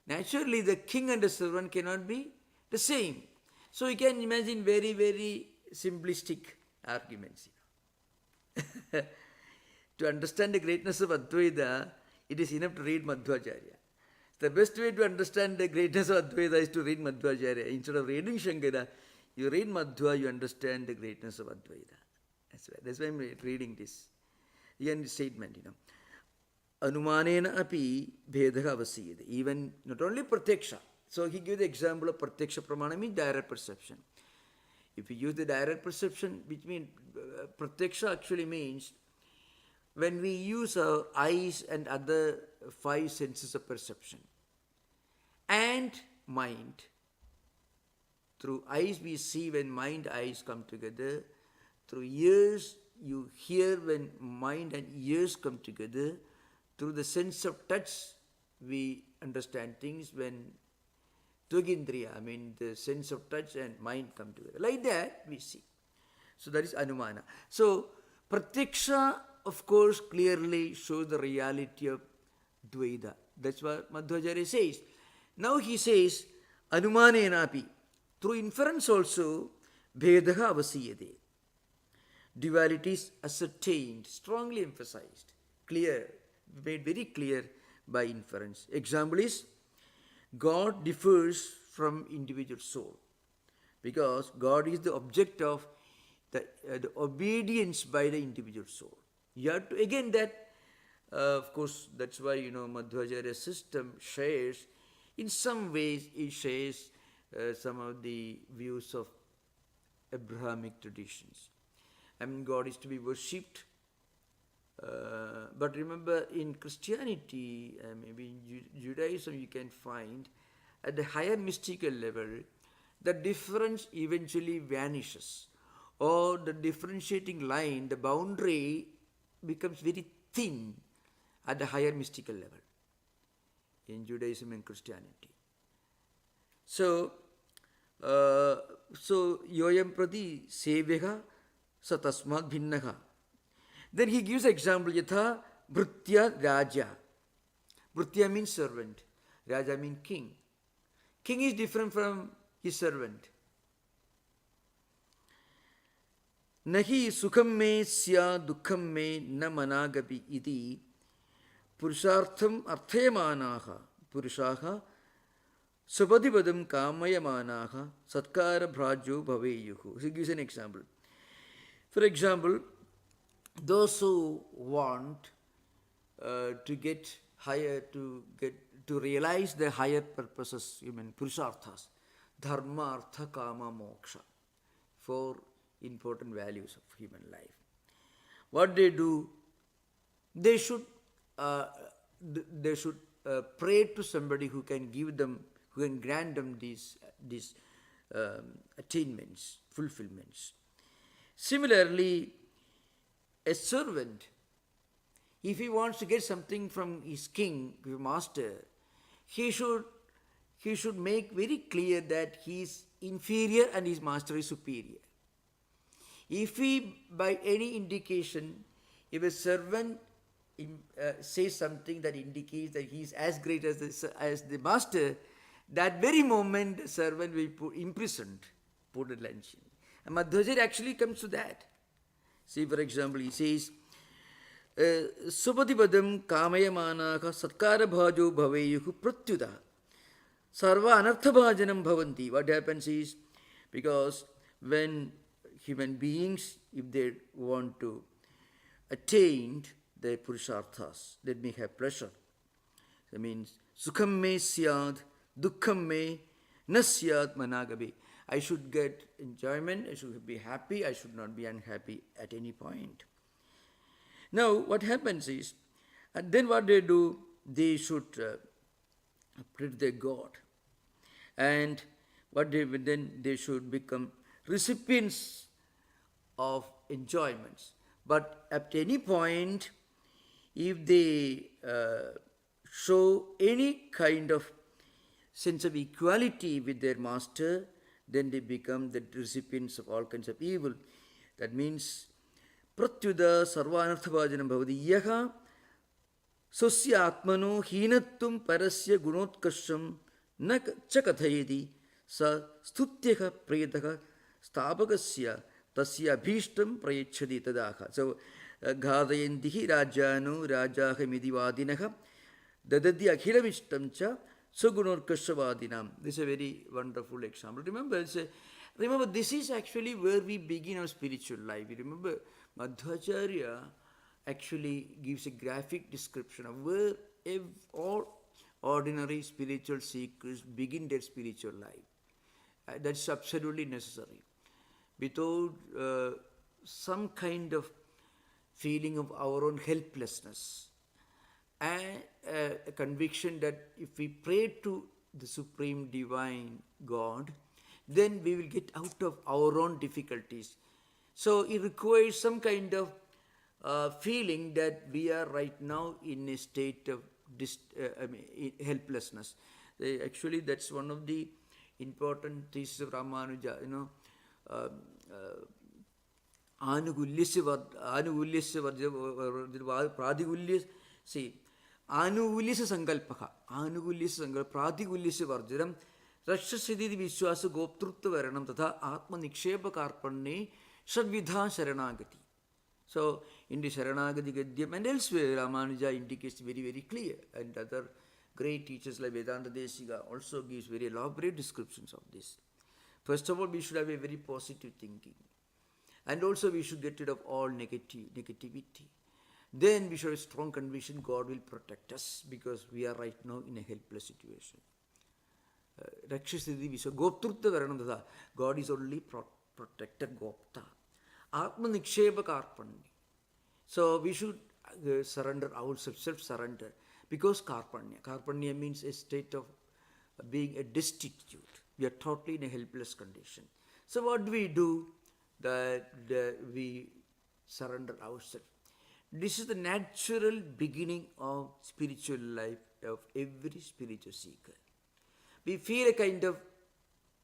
Naturally, the king and the servant cannot be the same. So, you can imagine very, very simplistic arguments. To understand the greatness of Advaita, it is enough to read Madhvacharya. The best way to understand the greatness of Advaita is to read Madhvacharya. Instead of reading Shankara, you read Madhva, you understand the greatness of Advaita. That's why I'm reading this. Again, the statement, Anumanena api bhedaha avasiyate. Even not only pratyaksha. So he gives the example of pratyaksha pramana means direct perception. If you use the direct perception, which means pratyaksha actually means when we use our eyes and other five senses of perception and mind. Through eyes we see when mind eyes come together. Through ears you hear when mind and ears come together. Through the sense of touch we understand things when Tvagindriya, the sense of touch and mind come together. Like that we see. So that is Anumana. So Pratyaksha of course clearly shows the reality of Dvaita. That's what Madhvacharya says. Now he says Anumanenapi. Through inference also Bhedaha avasiyate. Duality is ascertained, strongly emphasized, clear, made very clear by inference. Example is, God differs from individual soul because God is the object of the obedience by the individual soul. You have to, again that, of course, that's why, Madhvacharya's system shares, in some ways, it shares some of the views of Abrahamic traditions. God is to be worshipped. But remember, in Christianity, maybe in Judaism, you can find at the higher mystical level, the difference eventually vanishes. or the differentiating line, the boundary becomes very thin at the higher mystical level in Judaism and Christianity. So, yoyam prati sevyaha sa tasmat bhinnaha. Then he gives example, yatha bhrutya raja. Bhrutya means servant, raja means king. King is different from his servant. Nahi sukham me sya dukham me na managapi iti purushartham arthayamanaha purushaha Supadipodam kamayamanaha satkara bhrajo bhaveyuhu. He gives an example. For example, those who want to get higher, to realize the higher purposes, purusharthas, dharma, artha, kama, moksha, four important values of human life. What they do, they should pray to somebody who can give them, who can grant them these attainments, fulfillments. Similarly, a servant, if he wants to get something from his king, his master, he should make very clear that he is inferior and his master is superior. If he, by any indication, if a servant says something that indicates that he is as great as the master, that very moment the servant will be imprisoned, put a luncheon. And Madhvacharya actually comes to that. See, for example, he says, Supatipadam kamayamanaha satkara bhajo bhaveyuhu pratyuta sarva anartha bhajanam bhavanti. What happens is, because when human beings, if they want to attain the purusharthas, let me have pleasure. That means, sukham me syad, dukkham me na syad managabe. I should get enjoyment, I should be happy, I should not be unhappy at any point. Now, what happens is, and then what they do, they should pray to their God. And then they should become recipients of enjoyments. But at any point, if they show any kind of sense of equality with their master, then they become the recipients of all kinds of evil. That means, pratyuda sarvanarthabhajanam bhavati yaha sosya atmano hinattum parasya gunotkasham na cha kathayati sa stutyaha prayataha stapakasya tasya abhishtam prayachati tadaha. So, ghadayantihi rajano rajahamidi vadinaha dadadi akhilamistam cha Sugunorkashavadinam. This is a very wonderful example. Remember, this is actually where we begin our spiritual life. You remember, Madhvacharya actually gives a graphic description of where all ordinary spiritual seekers begin their spiritual life. That's absolutely necessary. Without some kind of feeling of our own helplessness, and a conviction that if we pray to the Supreme Divine God, then we will get out of our own difficulties. So it requires some kind of feeling that we are right now in a state of helplessness. Actually, that's one of the important theses of Ramanuja, see, Anugulyasya sankalpaha, pratigulyasya varjanam, rakshasiddhi vishwasa goptrutva varanam tatha atma nikshepa karpanne shadvidha sharanagati. So, in the Sharanagati Gadyam and elsewhere, Ramanuja indicates very, very clear. And other great teachers like Vedanta Desika also gives very elaborate descriptions of this. First of all, we should have a very positive thinking. And also we should get rid of all negativity. Then we should have a strong conviction God will protect us because we are right now in a helpless situation. Rakshasiddhi Vishwa Goptrutta Varanam. God is only protector, Gopta. Atma Nikshepa Karpanni. So we should surrender ourselves, self-surrender. Because Karpanya means a state of being a destitute. We are totally in a helpless condition. So what do? that we surrender ourselves. This is the natural beginning of spiritual life of every spiritual seeker. We feel a kind of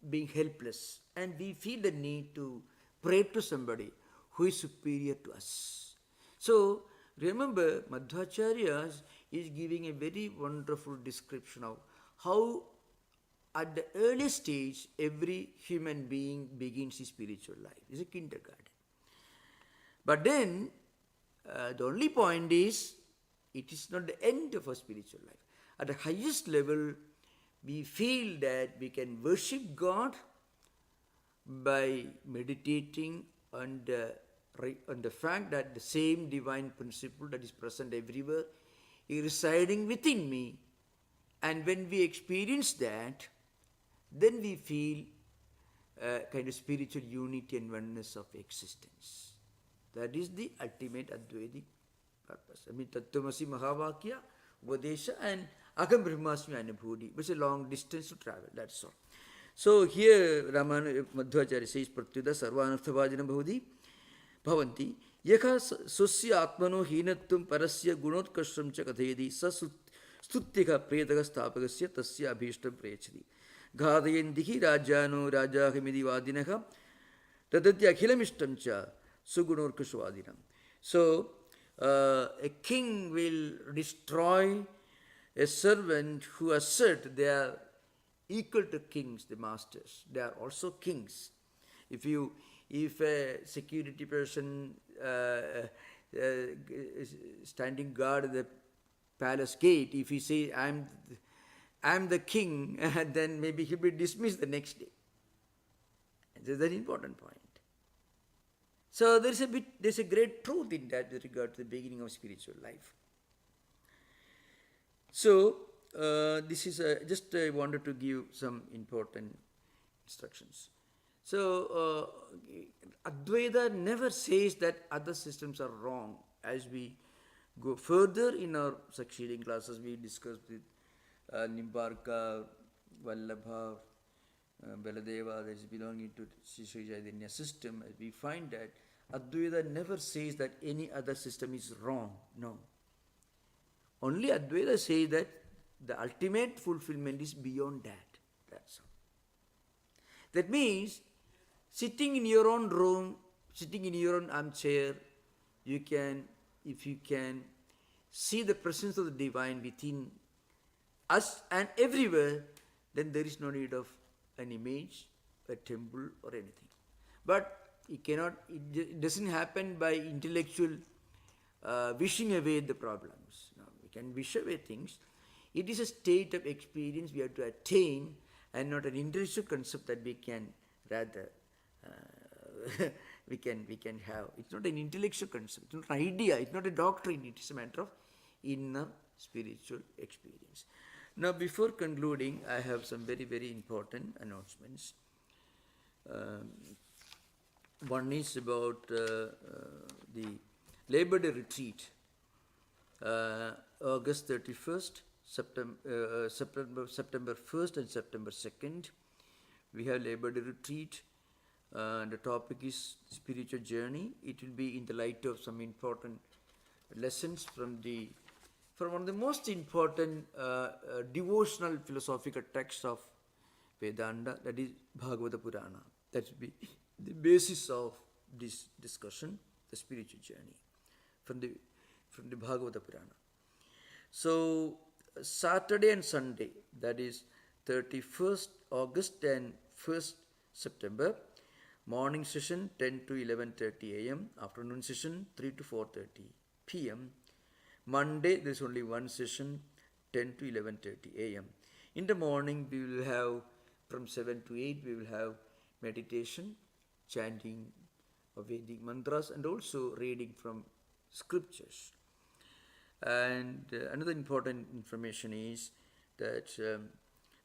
being helpless, and we feel the need to pray to somebody who is superior to us. So remember, Madhvacharya is giving a very wonderful description of how at the early stage every human being begins his spiritual life. It's a kindergarten. But then the only point is, it is not the end of our spiritual life. At the highest level, we feel that we can worship God by meditating on the fact that the same divine principle that is present everywhere is residing within me. And when we experience that, then we feel a kind of spiritual unity and oneness of existence. That is the ultimate Advaitic purpose. I mean, Tattwamasi Mahavakya, Upadesha, and Aham Brahmasmi Anubhuti. It's a long distance to travel, that's all. So here Madhvacharya says, Pratyuda Sarvanarthavajana Bhavanti, Yaka Susya Atmano Hinattum Parasya Gunotkashram Cha Kathedi Sa Stutyaka Predaka Stapagasya Tasya Abhishtam Prechadi. Ghadayendihi Rajano Rajahimidi Vadinaha Tadatya Akhilamishtam Cha Sugunorkashvadinam. So a king will destroy a servant who assert they are equal to kings, the masters. They are also kings. If a security person standing guard at the palace gate, if he says, I'm the king, then maybe he'll be dismissed the next day. That's an important point. So there's a great truth in that with regard to the beginning of spiritual life. So this is just I wanted to give some important instructions. So Advaita never says that other systems are wrong. As we go further in our succeeding classes, we discussed with Nimbarka, Vallabha, Baladeva, that is belonging to Sri Chaitanya system. We find that Advaita never says that any other system is wrong. No. Only Advaita says that the ultimate fulfillment is beyond that. That's all. That means, sitting in your own room, sitting in your own armchair, you can, if you can see the presence of the divine within us and everywhere, then there is no need of an image, a temple or anything. But it doesn't happen by intellectual wishing away the problems. No, we can wish away things. It is a state of experience we have to attain, and not an intellectual concept that we can rather we can have. It's not an intellectual concept, it's not an idea, it's not a doctrine, it is a matter of inner spiritual experience. Now, before concluding, I have some very, very important announcements. One is about the Labor Day retreat, August 31st, September 1st and September 2nd. We have Labor Day retreat. The topic is spiritual journey. It will be in the light of some important lessons from one of the most important devotional philosophical texts of Vedanta, that is Bhagavata Purana. That will be the basis of this discussion, the spiritual journey from the Bhagavata Purana. So Saturday and Sunday, that is 31st August and 1st September, morning session 10 to 11:30 a.m., afternoon session 3 to 4:30 p.m. Monday, there is only one session, 10 to 11:30 a.m. In the morning, we will have from 7 to 8, we will have meditation, chanting of Vedic mantras, and also reading from scriptures. And another important information is that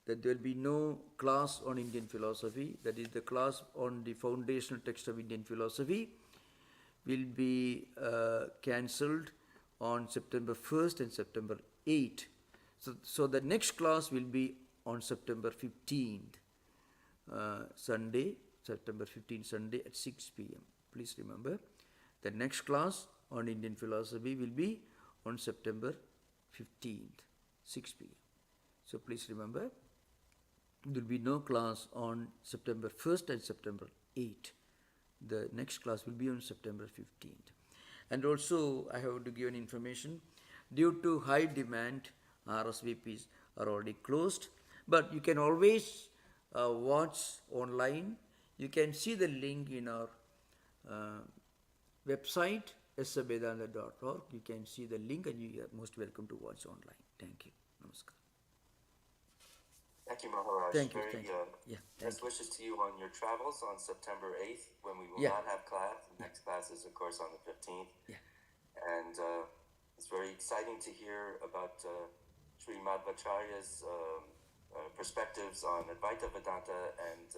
there will be no class on Indian philosophy. That is, the class on the foundational text of Indian philosophy will be cancelled on September 1st and September 8th. So the next class will be on September 15th, September 15, Sunday at 6 p.m. Please remember, the next class on Indian philosophy will be on September 15th, 6 p.m. So please remember, there will be no class on September 1st and September 8th. The next class will be on September 15th. And also, I have to give an information. Due to high demand, RSVPs are already closed. But you can always watch online. You can see the link in our website, svedanta.org. You can see the link and you are most welcome to watch online. Thank you. Namaskar. Thank you, Maharaj. Thank you. Best wishes to you on your travels on September 8th when we will Yeah. not have class. The next class is, of course, on the 15th. Yeah. And it's very exciting to hear about Sri Madhvacharya's perspectives on Dvaita, Vedanta, and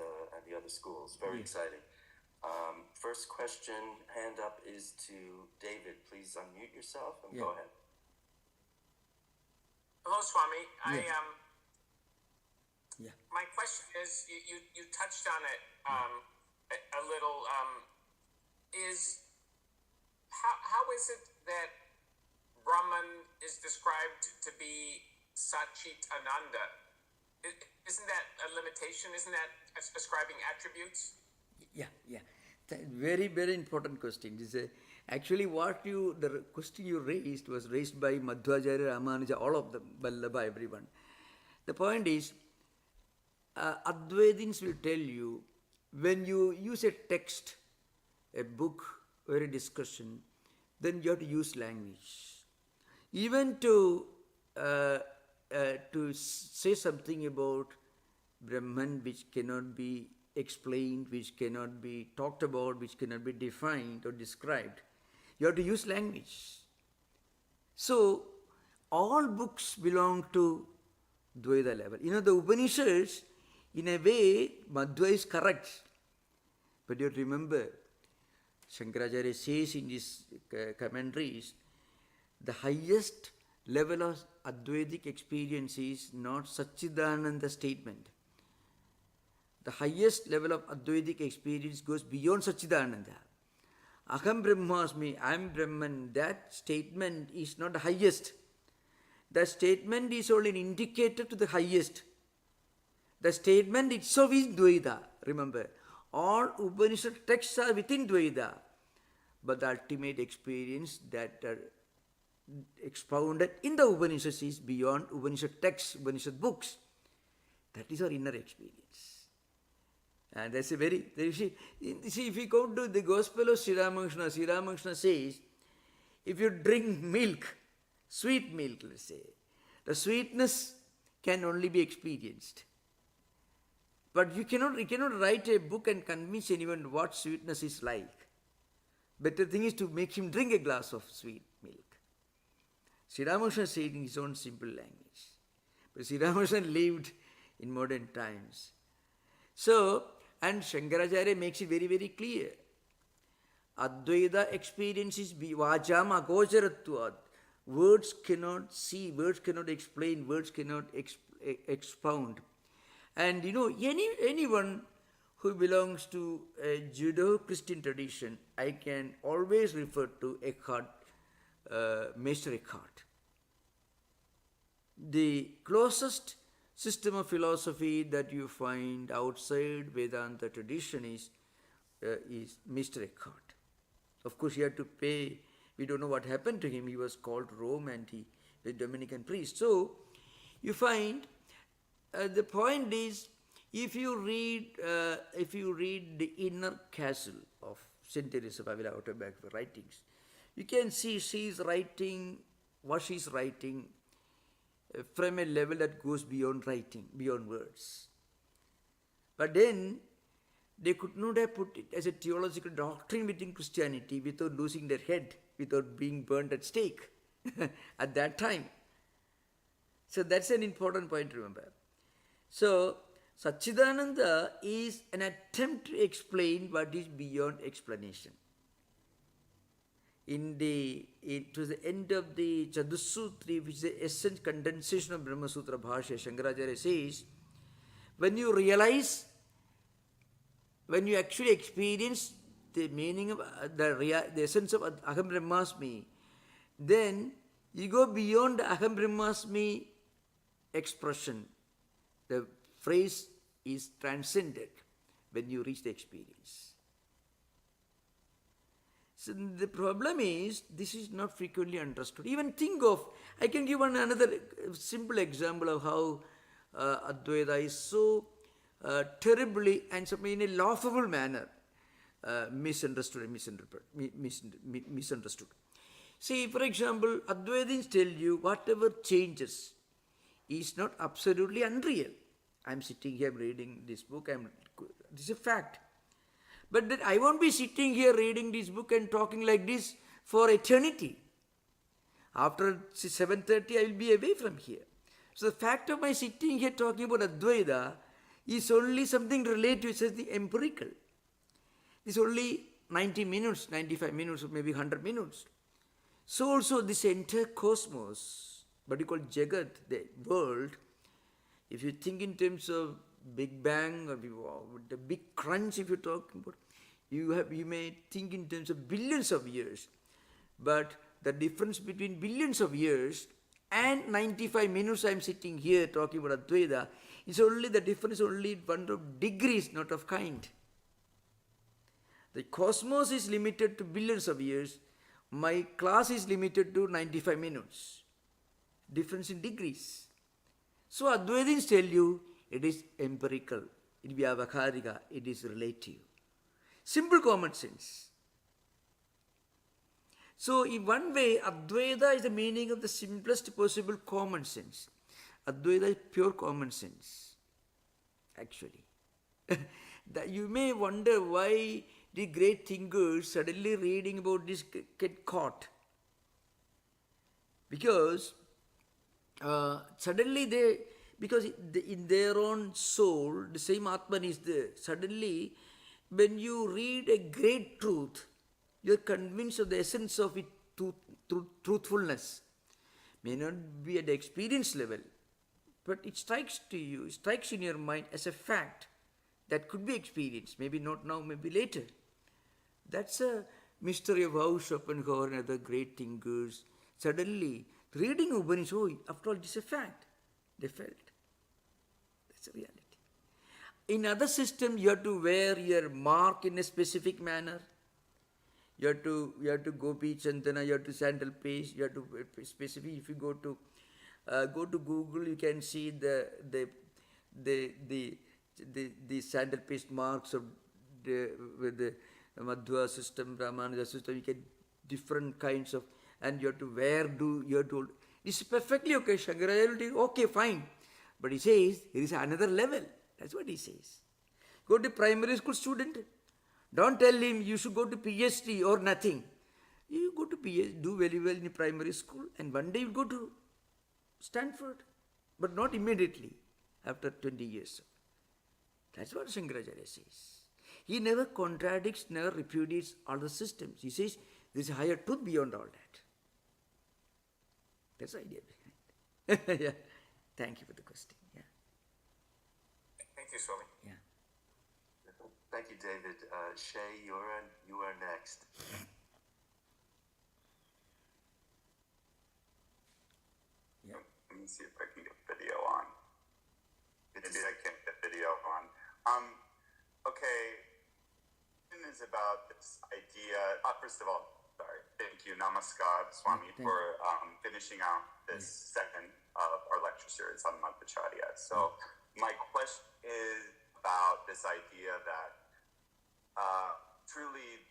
the other schools. Very exciting. First question, hand up, is to David. Please unmute yourself and go ahead. Hello, Swami. Yeah. My question is, you touched on it a little. Is how is it that Brahman is described to be Satchit Ananda? Isn't that a limitation? Isn't that ascribing attributes? Yeah. Very, very important question. This is actually the question you raised was raised by Madhvacharya, Ramanuja, all of them, Vallabha, everyone. The point is, Advaitins will tell you, when you use a text, a book, or a discussion, then you have to use language. Even to say something about Brahman which cannot be explained, which cannot be talked about, which cannot be defined or described, you have to use language. So, all books belong to Dvaita level. The Upanishads, in a way, Madhva is correct. But you remember, Shankaracharya says in his commentaries, the highest level of Advaitic experience is not Satchidananda statement. The highest level of Advaitic experience goes beyond Satchidananda. Aham Brahmasmi, I am Brahman, that statement is not the highest. The statement is only an indicator to the highest. The statement itself is Dvaita. Remember, all Upanishad texts are within Dvaita. But the ultimate experience that are expounded in the Upanishads is beyond Upanishad texts, Upanishad books. That is our inner experience. And that's a very, see, if you go to the Gospel of Sri Ramakrishna says, if you drink milk, sweet milk, let's say, the sweetness can only be experienced. But you cannot write a book and convince anyone what sweetness is like. Better thing is to make him drink a glass of sweet milk. Sri Ramakrishna said in his own simple language. But Sri Ramakrishna lived in modern times. So, and Shankaracharya makes it very, very clear. Advaita experience is vajam agocharatvad. Words cannot see, words cannot explain, words cannot expound. And anyone who belongs to a Judeo-Christian tradition, I can always refer to Eckhart, Meister Eckhart. The closest system of philosophy that you find outside Vedanta tradition is Meister Eckhart. Of course, he had to pay. We don't know what happened to him. He was called to Rome and he was a Dominican priest. So, you find the point is, if you read the Inner Castle of St. Teresa of Avila autobiography writings, you can see she's writing what she's writing from a level that goes beyond writing, beyond words. But then, they could not have put it as a theological doctrine within Christianity without losing their head, without being burnt at stake at that time. So that's an important point to remember. So, Satchidananda is an attempt to explain what is beyond explanation. To the end of the Chatussutri, which is the essence condensation of Brahma Sutra Bhashya, Shankaracharya says, when you realize when you actually experience the meaning of the essence of Aham Brahmasmi, then you go beyond the Aham Brahmasmi expression. The phrase is transcended when you reach the experience. So the problem is, this is not frequently understood. Even think of, I can give another simple example of how Advaita is so terribly and in a laughable manner misunderstood and misunderstood. See, for example, Advaitins tell you whatever changes is not absolutely unreal. I'm sitting here reading this book, this is a fact. But that I won't be sitting here reading this book and talking like this for eternity. After 7:30, I will be away from here. So the fact of my sitting here talking about Advaita is only something relative, it's the empirical. It's only 90 minutes, 95 minutes, or maybe 100 minutes. So also this entire cosmos, what you call Jagat, the world, if you think in terms of Big Bang or the Big Crunch, if you're talking about, you may think in terms of billions of years. But the difference between billions of years and 95 minutes I'm sitting here talking about Advaita is only the difference, only one of degrees, not of kind. The cosmos is limited to billions of years. My class is limited to 95 minutes. Difference in degrees. So Advaitins tell you it is empirical, it is vyavaharika, it is relative. Simple common sense. So in one way, Advaita is the meaning of the simplest possible common sense. Advaita is pure common sense, actually. You may wonder why the great thinkers suddenly reading about this get caught. Because suddenly because in their own soul, the same Atman is there. Suddenly, when you read a great truth, you are convinced of the essence of it, truthfulness. May not be at the experience level, but it strikes to you, it strikes in your mind as a fact that could be experienced. Maybe not now, maybe later. That's a mystery of how Schopenhauer and other great thinkers suddenly reading Upanishad, after all, it is a fact. They felt. That's a reality. In other systems, you have to wear your mark in a specific manner. You have to gopi chandana, you have to sandal paste, you have to specific. If you go to Google, you can see the sandal paste marks of with the Madhva system, Ramanuja system. You get different kinds of, and you have to this is perfectly okay. Shankaracharya, okay, fine. But he says, there is another level. That's what he says. Go to primary school student. Don't tell him you should go to PhD or nothing. You go to PhD, do very well in primary school, and one day you go to Stanford. But not immediately, after 20 years. That's what Shankaracharya says. He never contradicts, never repudiates all the systems. He says, there is a higher truth beyond all that. That's the idea behind it. Yeah. Thank you for the question. Yeah. Thank you, Swami. Yeah. Thank you, David. Shay, you are next. Yeah. Let me see if I can get video on. Maybe I can't get video on. Okay. This is about this idea. First of all, sorry. Thank you, Namaskar, Swami, for finishing out this second of our lecture series on Madhvacharya. So my question is about this idea that truly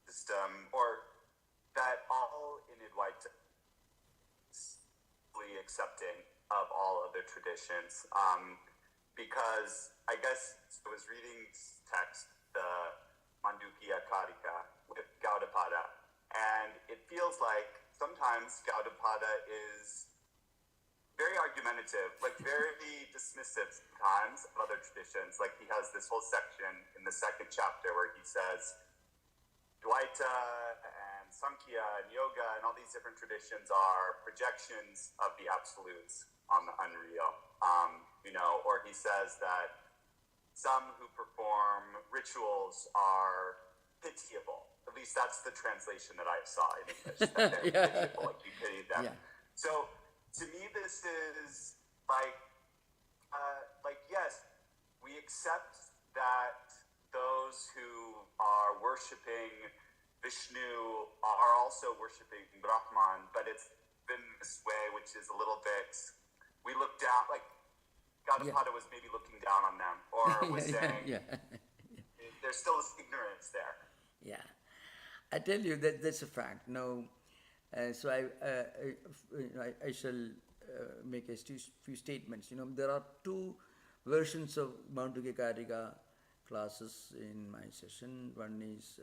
system, or that all in Dvaita is fully accepting of all other traditions. Because I guess I was reading text, the Mandukya Karika with Gaudapada, and it feels like sometimes Gaudapada is very argumentative, like very dismissive sometimes of other traditions. Like he has this whole section in the second chapter where he says Dvaita and Samkhya and Yoga and all these different traditions are projections of the absolutes on the unreal. Or he says that some who perform rituals are pitiable. At least that's the translation that I saw in English. That they're pitiable, like you pity them. Yeah. So to me, this is like yes, we accept that those who are worshiping Vishnu are also worshiping Brahman, but it's in this way, which is a little bit, we look down, like Gaudapada was maybe looking down on them, or was saying there's still this ignorance there. Yeah, I tell you that that's a fact. Now, so I shall make a few statements. There are two versions of Madhvacharya Karika classes in my session. One is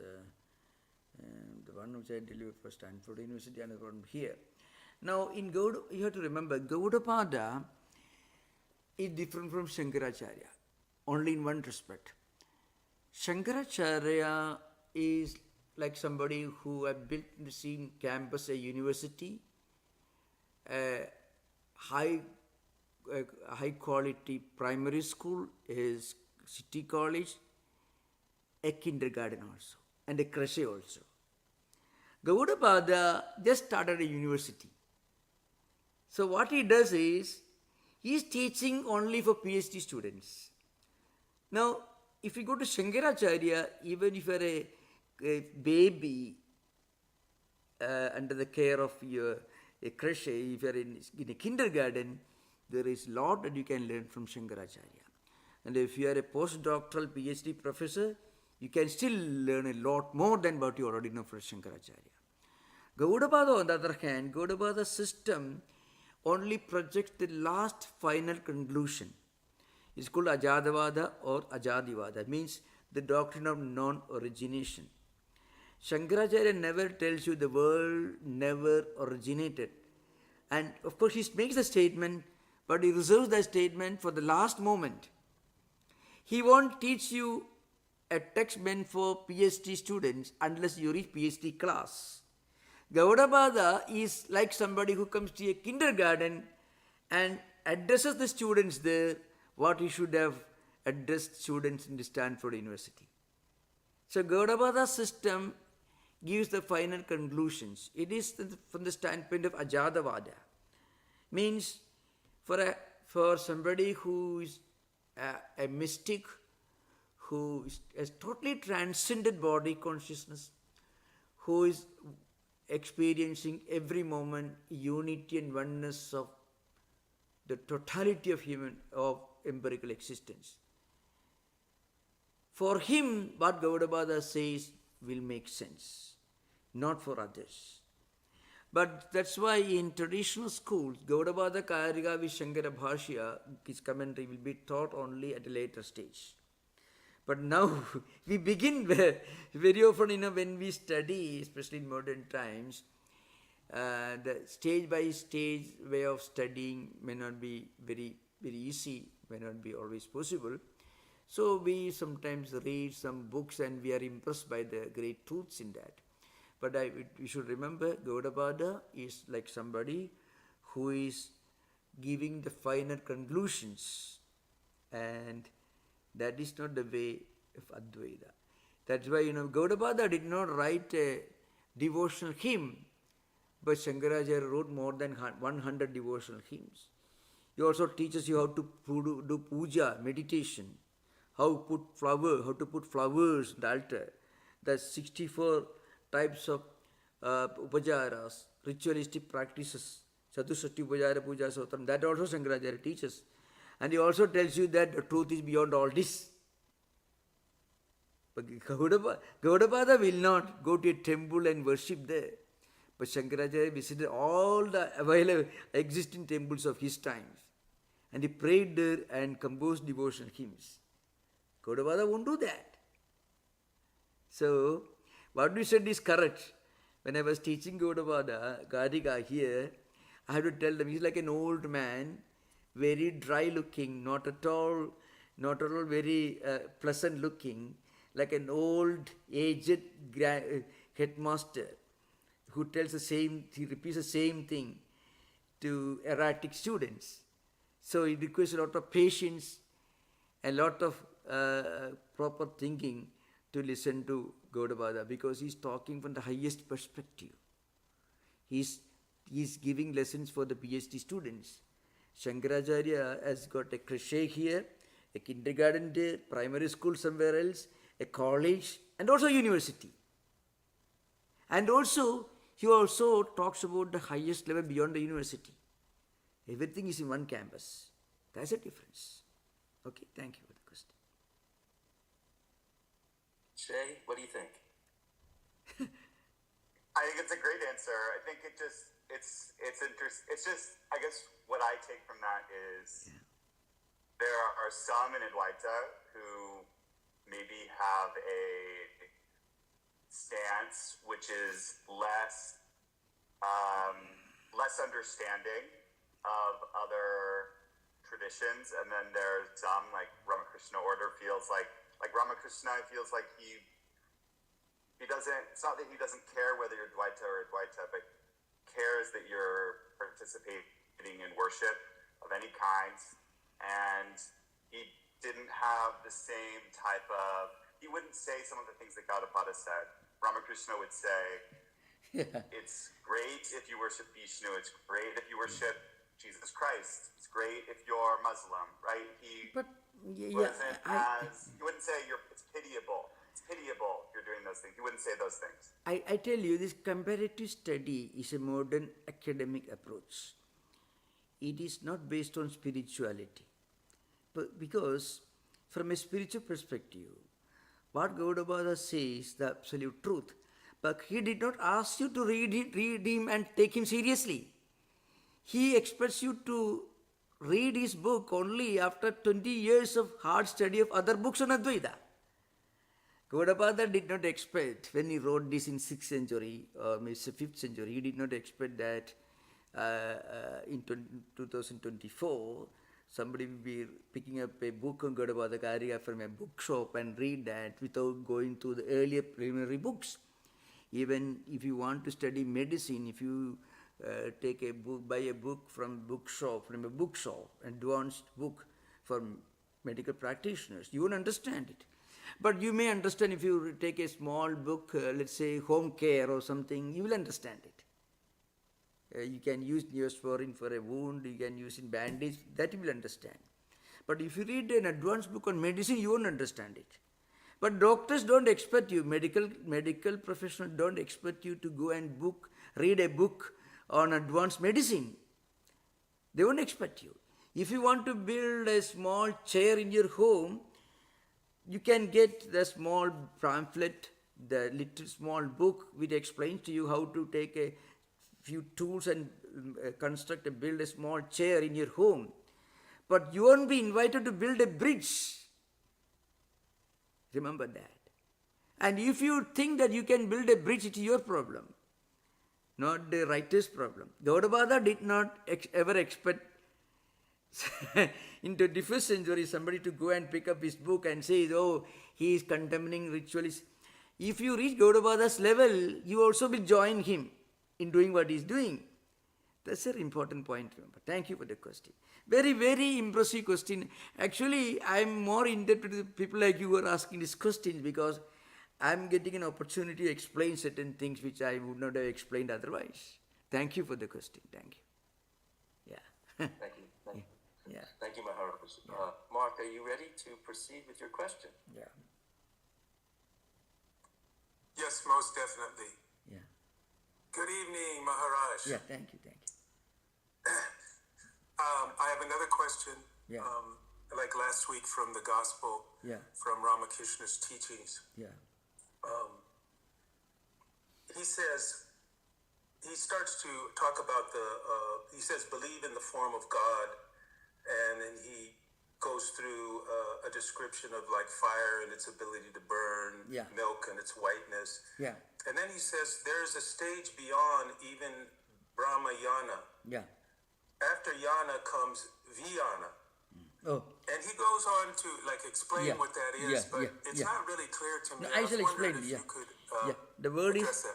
the one which I delivered for Stanford University, and another one here. Now, in Gauda, you have to remember, Gaudapada is different from Shankaracharya, only in one respect. Shankaracharya is like somebody who had built in the same campus a university, a high quality primary school, a city college, a kindergarten also, and a crèche also. Gaudapada just started a university. So what he does is, he is teaching only for PhD students. Now, if you go to Shankaracharya, even if you are a baby under the care of a crèche, if you are in a kindergarten, there is a lot that you can learn from Shankaracharya. And if you are a postdoctoral PhD professor, you can still learn a lot more than what you already know from Shankaracharya. Gaudapada, on the other hand, Gaudapada's system only projects the last final conclusion. It's called Ajadavada or Ajadivada, means the doctrine of non-origination. Shankaracharya never tells you the world never originated. And of course he makes the statement, but he reserves that statement for the last moment. He won't teach you a text meant for PhD students unless you reach PhD class. Gaudapada is like somebody who comes to a kindergarten and addresses the students there what he should have addressed students in the Stanford University. So Gaudapada's system gives the final conclusions. It is from the standpoint of Ajadavada. Means for somebody who is a mystic, who has totally transcended body consciousness, who is experiencing every moment unity and oneness of the totality of empirical existence. For him, what Gaudapada says will make sense, not for others. But that's why in traditional schools, Gaudapada Karika with Shankara Bhashya, his commentary will be taught only at a later stage. But now we begin very often, when we study, especially in modern times, the stage by stage way of studying may not be very, very easy, may not be always possible. So we sometimes read some books and we are impressed by the great truths in that. But we should remember, Gaudapada is like somebody who is giving the final conclusions, and that is not the way of Advaita. That's why, Gaudapada did not write a devotional hymn, but Shankaracharya wrote more than 100 devotional hymns. He also teaches you how to do puja, meditation, how to put flowers on the altar. The 64 types of upajaras, ritualistic practices, Chatusashti Upajara Puja Sotram, that also Shankaracharya teaches. And he also tells you that the truth is beyond all this. But Gaudapada will not go to a temple and worship there. But Shankaracharya visited all the available existing temples of his times. And he prayed there and composed devotional hymns. Gaudapada won't do that. So, what we said is correct. When I was teaching Gaudapada Karika here, I had to tell them he's like an old man, very dry looking, not at all very pleasant looking, like an old aged headmaster who he repeats the same thing to erratic students. So it requires a lot of patience, a lot of proper thinking to listen to Gaudapada because he's talking from the highest perspective. He's giving lessons for the PhD students. Shankaracharya has got a crochet here, a kindergarten there, primary school somewhere else, a college, and also university. And also, he also talks about the highest level beyond the university. Everything is in one campus. That's a difference. Okay, thank you for the question. Shay, what do you think? I think it's a great answer. I think it's interesting. It's just, I guess what I take from that is there are some in Dvaita who maybe have a stance which is less understanding of other traditions, and then there's some like Ramakrishna order feels like Ramakrishna feels like he doesn't, it's not that he doesn't care whether you're Dvaita or Advaita, but cares that you're participating in worship of any kind. And he didn't have the same type of, he wouldn't say some of the things that Gaudapada said. Ramakrishna would say, it's great if you worship Vishnu, it's great if you worship Jesus Christ, it's great if you're Muslim, right? He wouldn't say it's pitiable. It's pitiable you're doing those things. He wouldn't say those things. I tell you, this comparative study is a modern academic approach. It is not based on spirituality. But because from a spiritual perspective, what Gaudapada says the absolute truth. But he did not ask you to read him and take him seriously. He expects you to read his book only after 20 years of hard study of other books on Advaita. Gaudapada did not expect, when he wrote this in 6th century or maybe 5th century, he did not expect that in 2024, somebody will be picking up a book on Gaudapada from a bookshop and read that without going to the earlier preliminary books. Even if you want to study medicine, if you take a book, buy a book from a bookshop, advanced book for medical practitioners, you won't understand it. But you may understand if you take a small book, let's say home care or something, you will understand it. You can use Neosporin for a wound, you can use in bandage, that you will understand. But if you read an advanced book on medicine, you won't understand it. But doctors don't expect you, medical professionals don't expect you to go and read a book on advanced medicine. They won't expect you. If you want to build a small chair in your home, you can get the small pamphlet, the little small book which explains to you how to take a few tools and build a small chair in your home. But you won't be invited to build a bridge. Remember that. And if you think that you can build a bridge, it's your problem, not the writer's problem. Gaudapada did not ever expect in the 21st century somebody to go and pick up his book and say, oh, he is condemning ritualists. If you reach Gaudapada's level, you also will join him in doing what he is doing. That's an important point, remember. Thank you for the question. Very, very impressive question. Actually, I'm more indebted to the people like you who are asking these questions because I'm getting an opportunity to explain certain things which I would not have explained otherwise. Thank you for the question. Thank you. Yeah. Thank you. Yeah. Thank you, Maharaj. Mark, are you ready to proceed with your question? Yeah. Yes, most definitely. Yeah. Good evening, Maharaj. Yeah, thank you. I have another question. Yeah. Like last week from the Gospel, from Ramakrishna's teachings. Yeah. He starts to talk about he says, believe in the form of God, and then he goes through a description of like fire and its ability to burn, milk and its whiteness. Yeah. And then he says there's a stage beyond even Brahmayana. Yeah. After yana comes Vijnana. Oh. And he goes on to like explain what that is, but it's not really clear to me. No, I shall explain it. You could The word address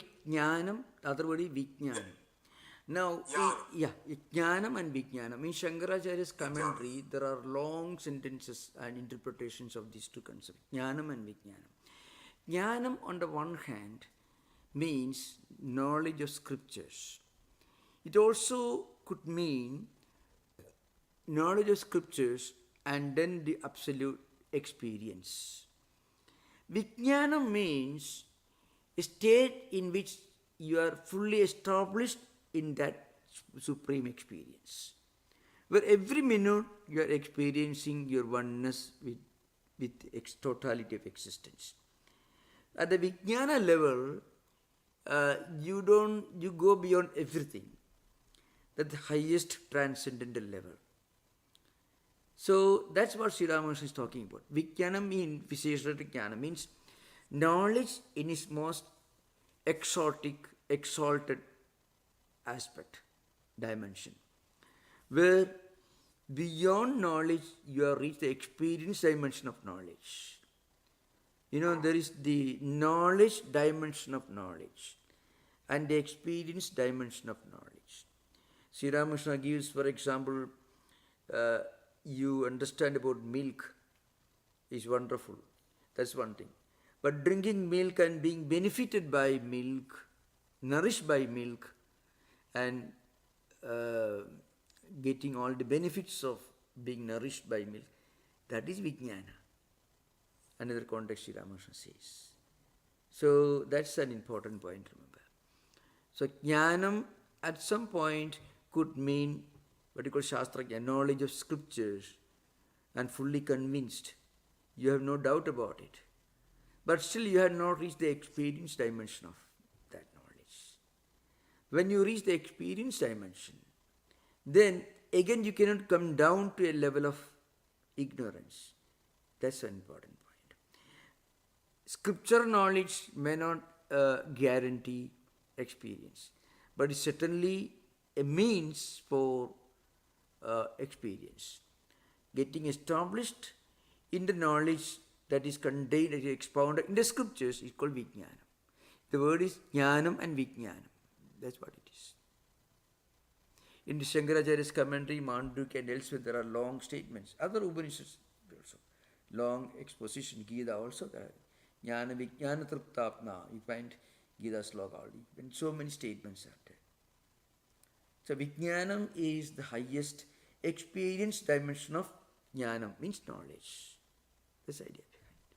is jnanam, the other word is vijnanam. Now, Jnanam and Vijnanam. In Shankaracharya's commentary, there are long sentences and interpretations of these two concepts, Jnanam and Vijnanam. Jnanam, on the one hand, means knowledge of scriptures. It also could mean knowledge of scriptures and then the absolute experience. Vijnanam means a state in which you are fully established in that supreme experience, where every minute you are experiencing your oneness with totality of existence. At the Vijnana level, you go beyond everything. That's the highest transcendental level. So that's what Sri Ramakrishna is talking about. Vijnanam in Visheshata Jnana means knowledge in its most exotic, exalted aspect, dimension, where beyond knowledge you have reached the experience dimension of knowledge. There is the knowledge dimension of knowledge and the experience dimension of knowledge. Sri Ramakrishna gives, for example, you understand about milk is wonderful. That's one thing. But drinking milk and being benefited by milk, nourished by milk, and getting all the benefits of being nourished by milk, that is Vijnana. Another context Sri Ramakrishna says. So that's an important point, remember. So Jnanam at some point could mean what you call Shastra, knowledge of scriptures, and fully convinced. You have no doubt about it. But still you have not reached the experience dimension of that knowledge. When you reach the experience dimension, then again you cannot come down to a level of ignorance. That's an important point. Scripture knowledge may not guarantee experience, but it's certainly a means for experience. Getting established in the knowledge that is contained, expounded in the scriptures is called Vijnanam. The word is Jnanam and Vijnanam. That's what it is. In the Shankaracharya's commentary, Mandukya and elsewhere, there are long statements. Other Upanishads also. Long exposition. Gita also there. Jnana Vijnana Triptapna. You find Gita sloka already. And so many statements are there. So Vijnanam is the highest experience dimension of Jnanam, means knowledge. This idea behind.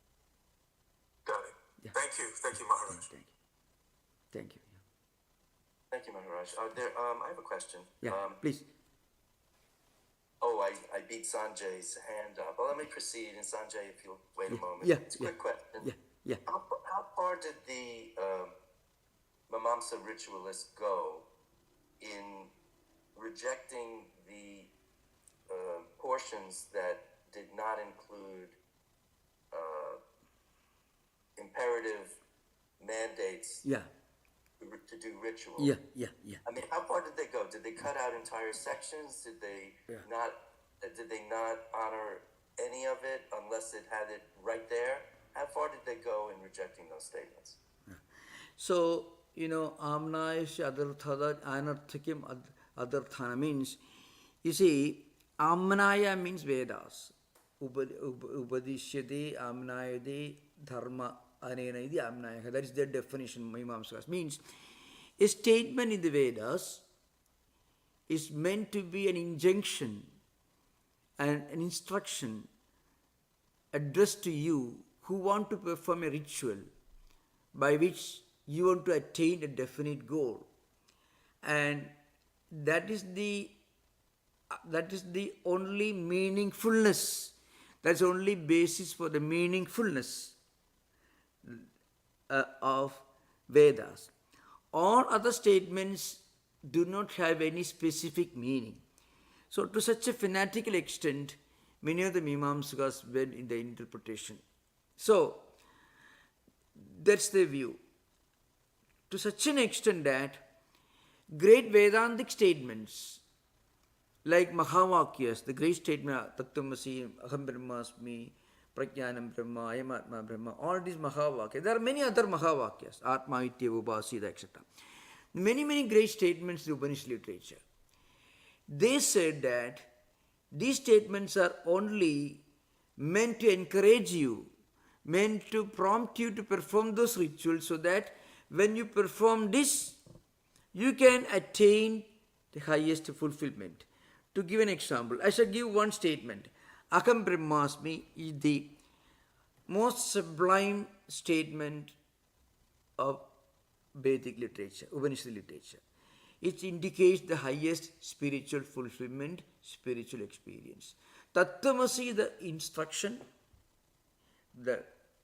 Got it. Yeah. Thank you, Maharaj. Thank you. Thank you, Maharaj. I have a question. Yeah, please. I beat Sanjay's hand up. Well, let me proceed, and Sanjay, if you'll wait a moment. It's a quick question. Yeah. How far did the Mimamsa ritualists go in rejecting the portions that did not include imperative mandates to do rituals? Yeah. I mean, how far did they go? Did they cut out entire sections? Did they not honor any of it unless it had it right there? How far did they go in rejecting those statements? So, Amnayash Adarthada Anarthakim Adarthana means, you see, Amnaya means Vedas. Upadishyade Amnayade Dharma Anenayadi Amnaya. That is their definition, Mimamsakas. Means, a statement in the Vedas is meant to be an injunction and an instruction addressed to you who want to perform a ritual by which you want to attain a definite goal. And that is the only meaningfulness. That's only basis for the meaningfulness of Vedas. All other statements do not have any specific meaning. So to such a fanatical extent, many of the Mimamsakas went in the interpretation. So that's their view. To such an extent that great Vedantic statements like Mahavakyas, the great statement, Tattwamasi, Aham Brahmasmi, Prajnanam Brahma, Ayamatma Brahma, all these Mahavakyas. There are many other Mahavakyas, Atma Itya Upasita, etc. Many great statements in the Upanishad literature. They said that these statements are only meant to encourage you, meant to prompt you to perform those rituals so that when you perform this, you can attain the highest fulfillment. To give an example, I shall give one statement. Aham Brahmasmi is the most sublime statement of Vedic literature, Upanishad literature. It indicates the highest spiritual fulfillment, spiritual experience. Tattwamasi, the instruction, the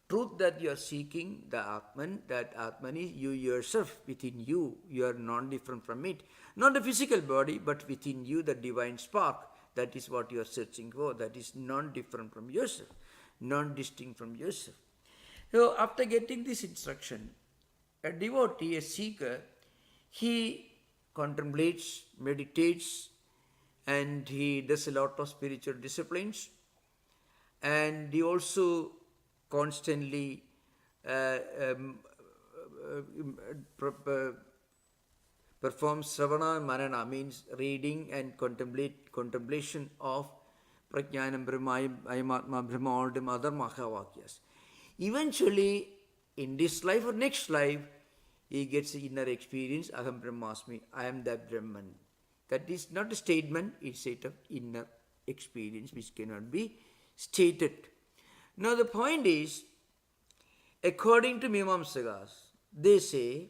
truth that you are seeking, the Atman, that Atman is you yourself, within you. You are non-different from it. Not the physical body, but within you, the divine spark. That is what you are searching for. That is non-different from yourself, non-distinct from yourself. So after getting this instruction, a devotee, a seeker, he contemplates, meditates, and he does a lot of spiritual disciplines, and he also constantly performs Sravana and Manana, means reading and contemplation of Prajnanam, Brahma, Ayamatma, Brahma, all the other Mahavakyas. Eventually, in this life or next life, he gets the inner experience, Aham Brahmasmi, I am that Brahman. That is not a statement, it's a state of inner experience which cannot be stated. Now the point is, according to Mimamsakas, they say,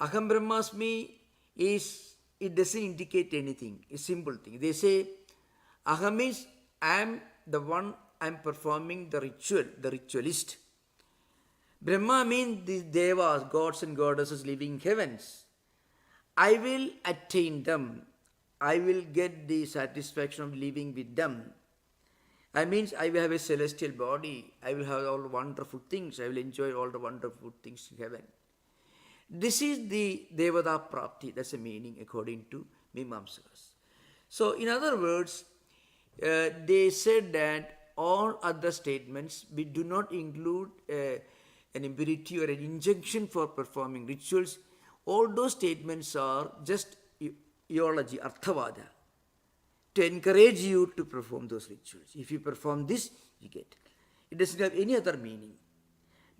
Aham Brahmasmi it doesn't indicate anything, a simple thing. They say, Aham means I am the one, I am performing the ritual, the ritualist. Brahma means the devas, gods and goddesses living in heavens. I will attain them. I will get the satisfaction of living with them. I means I will have a celestial body. I will have all the wonderful things. I will enjoy all the wonderful things in heaven. This is the Devata Prapti. That's the meaning according to Mimamsakas. So in other words, they said that all other statements, we do not include an imperative or an injunction for performing rituals. All those statements are just eology, arthavada, to encourage you to perform those rituals. If you perform this, you get. It doesn't have any other meaning.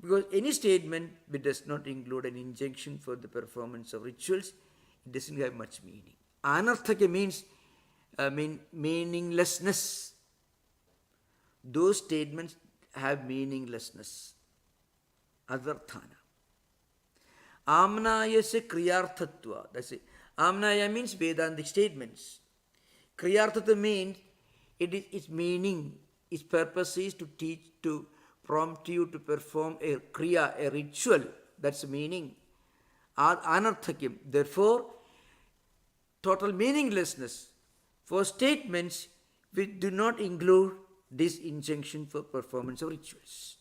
Because any statement which does not include an injunction for the performance of rituals, it doesn't have much meaning. Anarthaka means meaninglessness. Those statements have meaninglessness. Adarthana. Amnaya se kriyarthatva. That's it. Amnaya means Vedantic statements. Kriyarthatva means its meaning, its purpose is to teach, to prompt you to perform a kriya, a ritual. That's the meaning. Anarthakim. Therefore, total meaninglessness for statements which do not include this injunction for performance of rituals.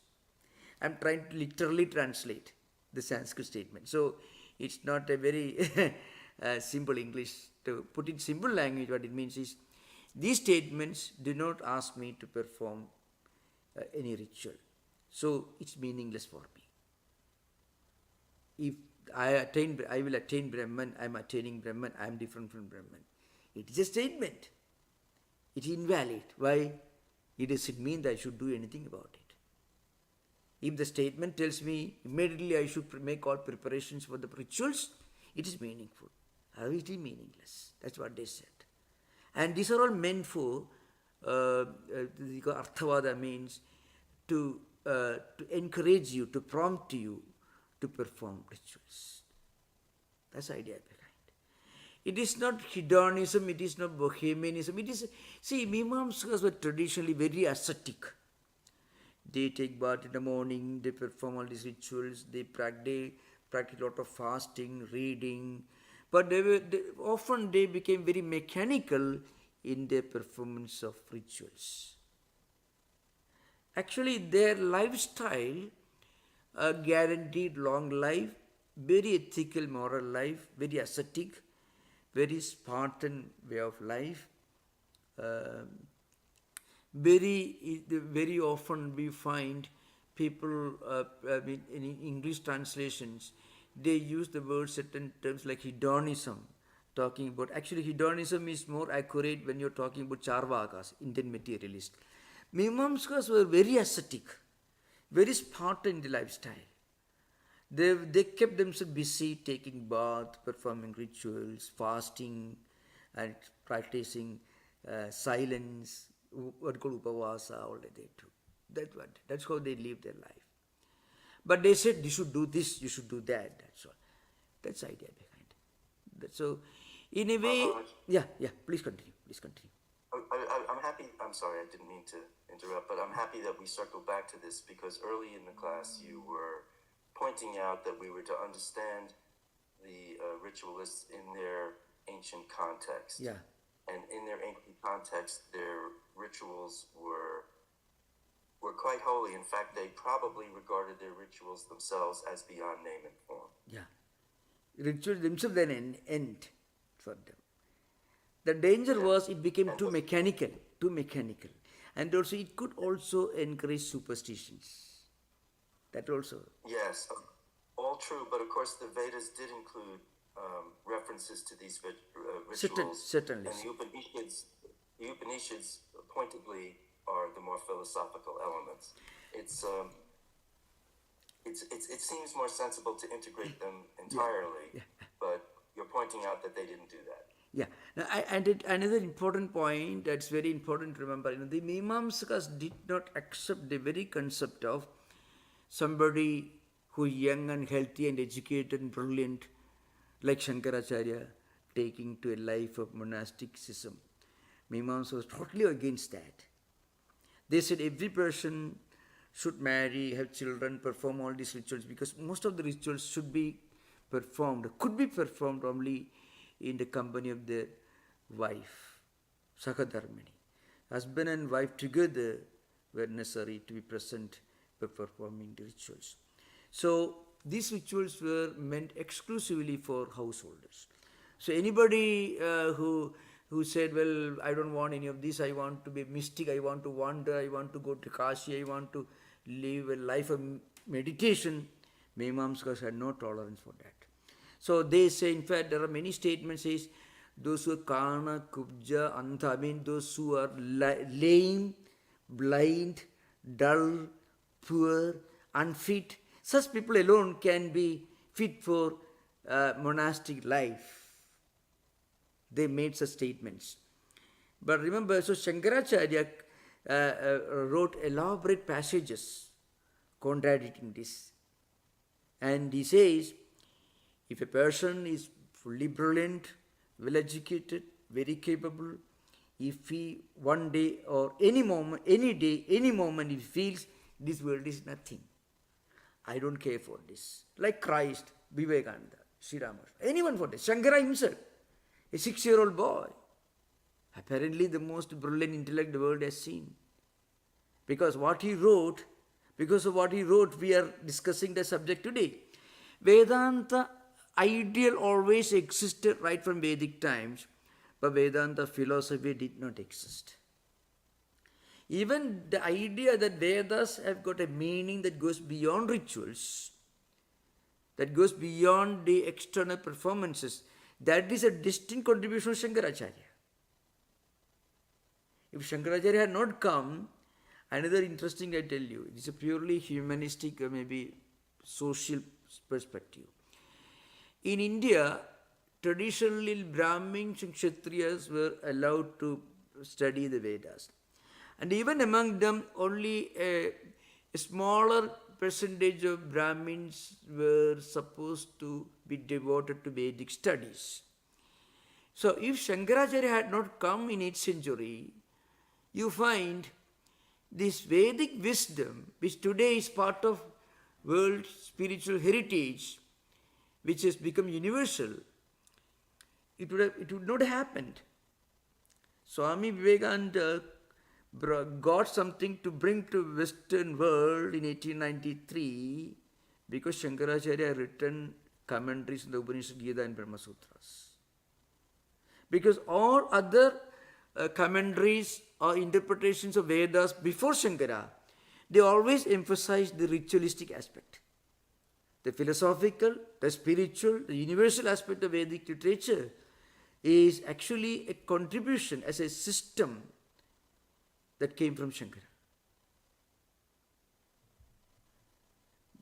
I'm trying to literally translate the Sanskrit statement. So it's not a very simple English. To put it in simple language, what it means is, these statements do not ask me to perform any ritual. So it's meaningless for me. If I will attain Brahman, I am attaining Brahman, I am different from Brahman. It is a statement. It is invalid. Why? It doesn't mean that I should do anything about it. If the statement tells me immediately I should make all preparations for the rituals, it is meaningful. Otherwise it is meaningless. That's what they said. And these are all meant for, Arthavada means to encourage you, to prompt you to perform rituals. That's the idea behind. It is not hedonism, it is not bohemianism. It is, see, Mimamsakas were traditionally very ascetic. They take bath in the morning, they perform all these rituals, they practice a lot of fasting, reading, but often they became very mechanical in their performance of rituals. Actually, their lifestyle guaranteed long life, very ethical, moral life, very ascetic, very Spartan way of life. Very often we find people, in English translations, they use the word certain terms like hedonism, talking about, actually hedonism is more accurate when you're talking about Charvakas, Indian materialists. Mimamskas were very ascetic, very Spartan in the lifestyle. They kept themselves busy taking bath, performing rituals, fasting, and practicing silence, what called upavasa, all that they do. That's how they live their life. But they said you should do this, you should do that. That's all. That's the idea behind it. So, in a way, yeah. Please continue. I'm happy. I'm sorry, I didn't mean to interrupt, but I'm happy that we circled back to this because early in the class you were pointing out that we were to understand the ritualists in their ancient context. Yeah. And in their ancient context, their rituals were quite holy. In fact, they probably regarded their rituals themselves as beyond name and form. Yeah. Rituals themselves then an end for them. The danger was it became too mechanical. And also it could also encourage superstitions. That also. Yes, all true. But of course, the Vedas did include references to these rituals. Certainly. And the Upanishads pointedly are the more philosophical elements. It seems more sensible to integrate them entirely, but you're pointing out that they didn't do that. Yeah. Now, another important point that's very important to remember, the Mimamsakas did not accept the very concept of somebody who is young and healthy and educated and brilliant, like Shankaracharya, taking to a life of monasticism. Mimamsa was totally against that. They said every person should marry, have children, perform all these rituals, because most of the rituals should be performed, could be performed only in the company of their wife, Sakadharmini. Husband and wife together were necessary to be present by performing the rituals. So these rituals were meant exclusively for householders. So anybody who said, well, I don't want any of this, I want to be mystic, I want to wander, I want to go to Kashi, I want to live a life of meditation, Mimamsakas had no tolerance for that. So they say, in fact, there are many statements says, those who are kana, kubja, anta, I mean those who are lame, blind, dull, poor, unfit, such people alone can be fit for monastic life. They made such statements. But remember, so Shankaracharya wrote elaborate passages contradicting this. And he says, if a person is fully brilliant, well-educated, very capable, if he one day or any moment, any day, any moment, he feels this world is nothing, I don't care for this. Like Christ, Vivekananda, Sri Rama, anyone for this. Shankara himself, a 6-year-old boy, apparently the most brilliant intellect the world has seen. Because of what he wrote, we are discussing the subject today. Vedanta ideal always existed right from Vedic times, but Vedanta philosophy did not exist. Even the idea that Vedas have got a meaning that goes beyond rituals, that goes beyond the external performances, that is a distinct contribution of Shankaracharya. If Shankaracharya had not come, another interesting I tell you, it is a purely humanistic or maybe social perspective. In India, traditionally Brahmins and Kshatriyas were allowed to study the Vedas. And even among them, only a smaller percentage of Brahmins were supposed to be devoted to Vedic studies. So if Shankaracharya had not come in 8th century, you find this Vedic wisdom, which today is part of world spiritual heritage, which has become universal, it would not have happened. Swami Vivekananda got something to bring to Western world in 1893 because Shankaracharya had written commentaries on the Upanishad, Gita and Brahma Sutras. Because all other commentaries or interpretations of Vedas before Shankara, they always emphasized the ritualistic aspect. the philosophical, the spiritual, the universal aspect of Vedic literature is actually a contribution as a system that came from Shankara.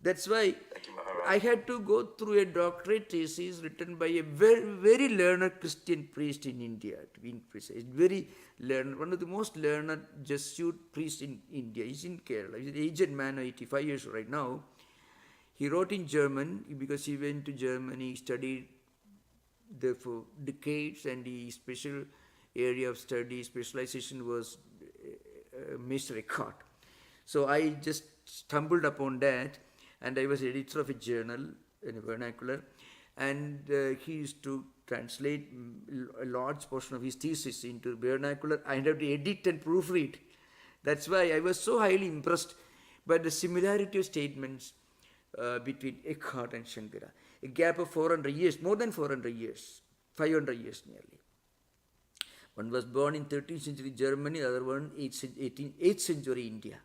That's why Thank you, Maharaj. I had to go through a doctorate thesis written by a very, very learned Christian priest in India, to be precise. Very learned, one of the most learned Jesuit priests in India. He's in Kerala. He's an aged man, 85 years right now. He wrote in German because he went to Germany, he studied there for decades, and his special area of study, specialization was Mr. Eckhart. So I just stumbled upon that, and I was editor of a journal in a vernacular, and he used to translate a large portion of his thesis into vernacular. I had to edit and proofread. That's why I was so highly impressed by the similarity of statements between Eckhart and Shankara. A gap of 400 years, more than 400 years, 500 years nearly. One was born in 13th century Germany, the other one 8th century India.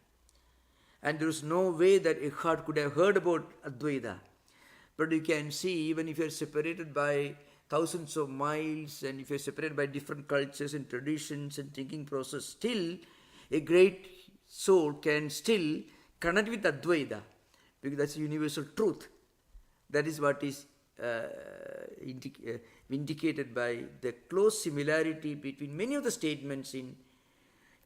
And there was no way that Eckhart could have heard about Advaita. But you can see, even if you are separated by thousands of miles, and if you are separated by different cultures and traditions and thinking process, still a great soul can still connect with Advaita, because that's universal truth. That is what is indicated by the close similarity between many of the statements in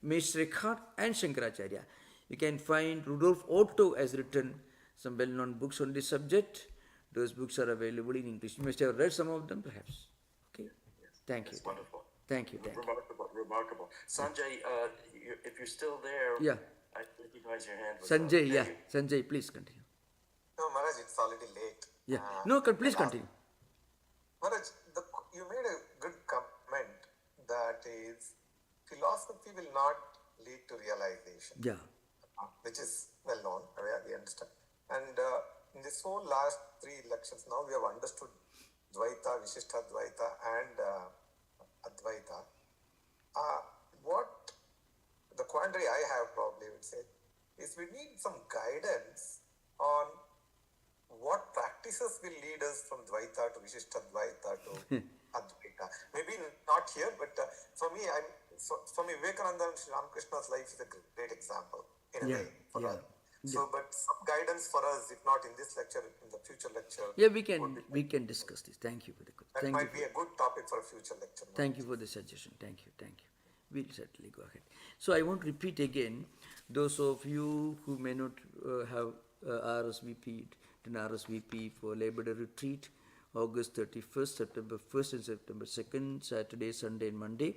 Mr. Eckhart and Shankaracharya. You can find Rudolf Otto has written some well-known books on this subject. Those books are available in English. You must have read some of them, perhaps. Okay. Yes. Thank you. It's wonderful. Thank you. Thank you. Remarkable. Remarkable. Sanjay, if you're still there, Yeah. I recognize your hand. Was Sanjay, up. yeah. Sanjay, please continue. No, Maharaj, it's already late. Yeah. No, please continue. Maharaj, you made a good comment that is philosophy will not lead to realization. Yeah. Which is well known, we understand. And in this whole last 3 lectures, now we have understood Dvaita, Vishishta Dvaita, and Advaita. What the quandary I have probably would say is we need some guidance on what practices will lead us from Dvaita to Vishishta Dvaita to Advaita. Maybe not here, but for me, Vivekananda and Sri Ramakrishna's life is a great example in a way for us. So, but some guidance for us, if not in this lecture, in the future lecture. Yeah, we can discuss this. Thank you for the that might be a good topic for a future lecture. Thank you for the suggestion. Thank you. We'll certainly go ahead. So I won't repeat again. Those of you who may not have RSVP, an RSVP for Labor Day retreat, August 31st, September 1st and September 2nd, Saturday, Sunday and Monday.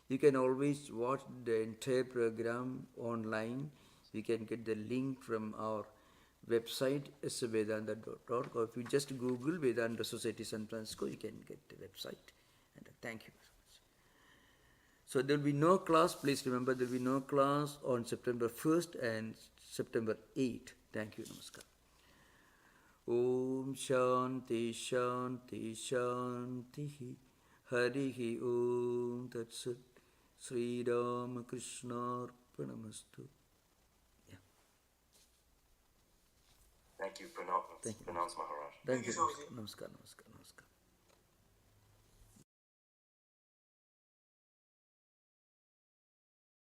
You can always watch the entire program online. You can get the link from our website, svedanta.org, or if you just Google Vedanta Society San Francisco, you can get the website. And thank you very much. So there will be no class. Please remember there will be no class on September 1st and September 8th. Thank you. Namaskar. Om Shanti Shanti Shanti Harihi Om Tat Sat Sri Ramakrishna Arpanamastu. Thank you. Pronounce Maharaj. Thank you. Swamiji. Namaskar.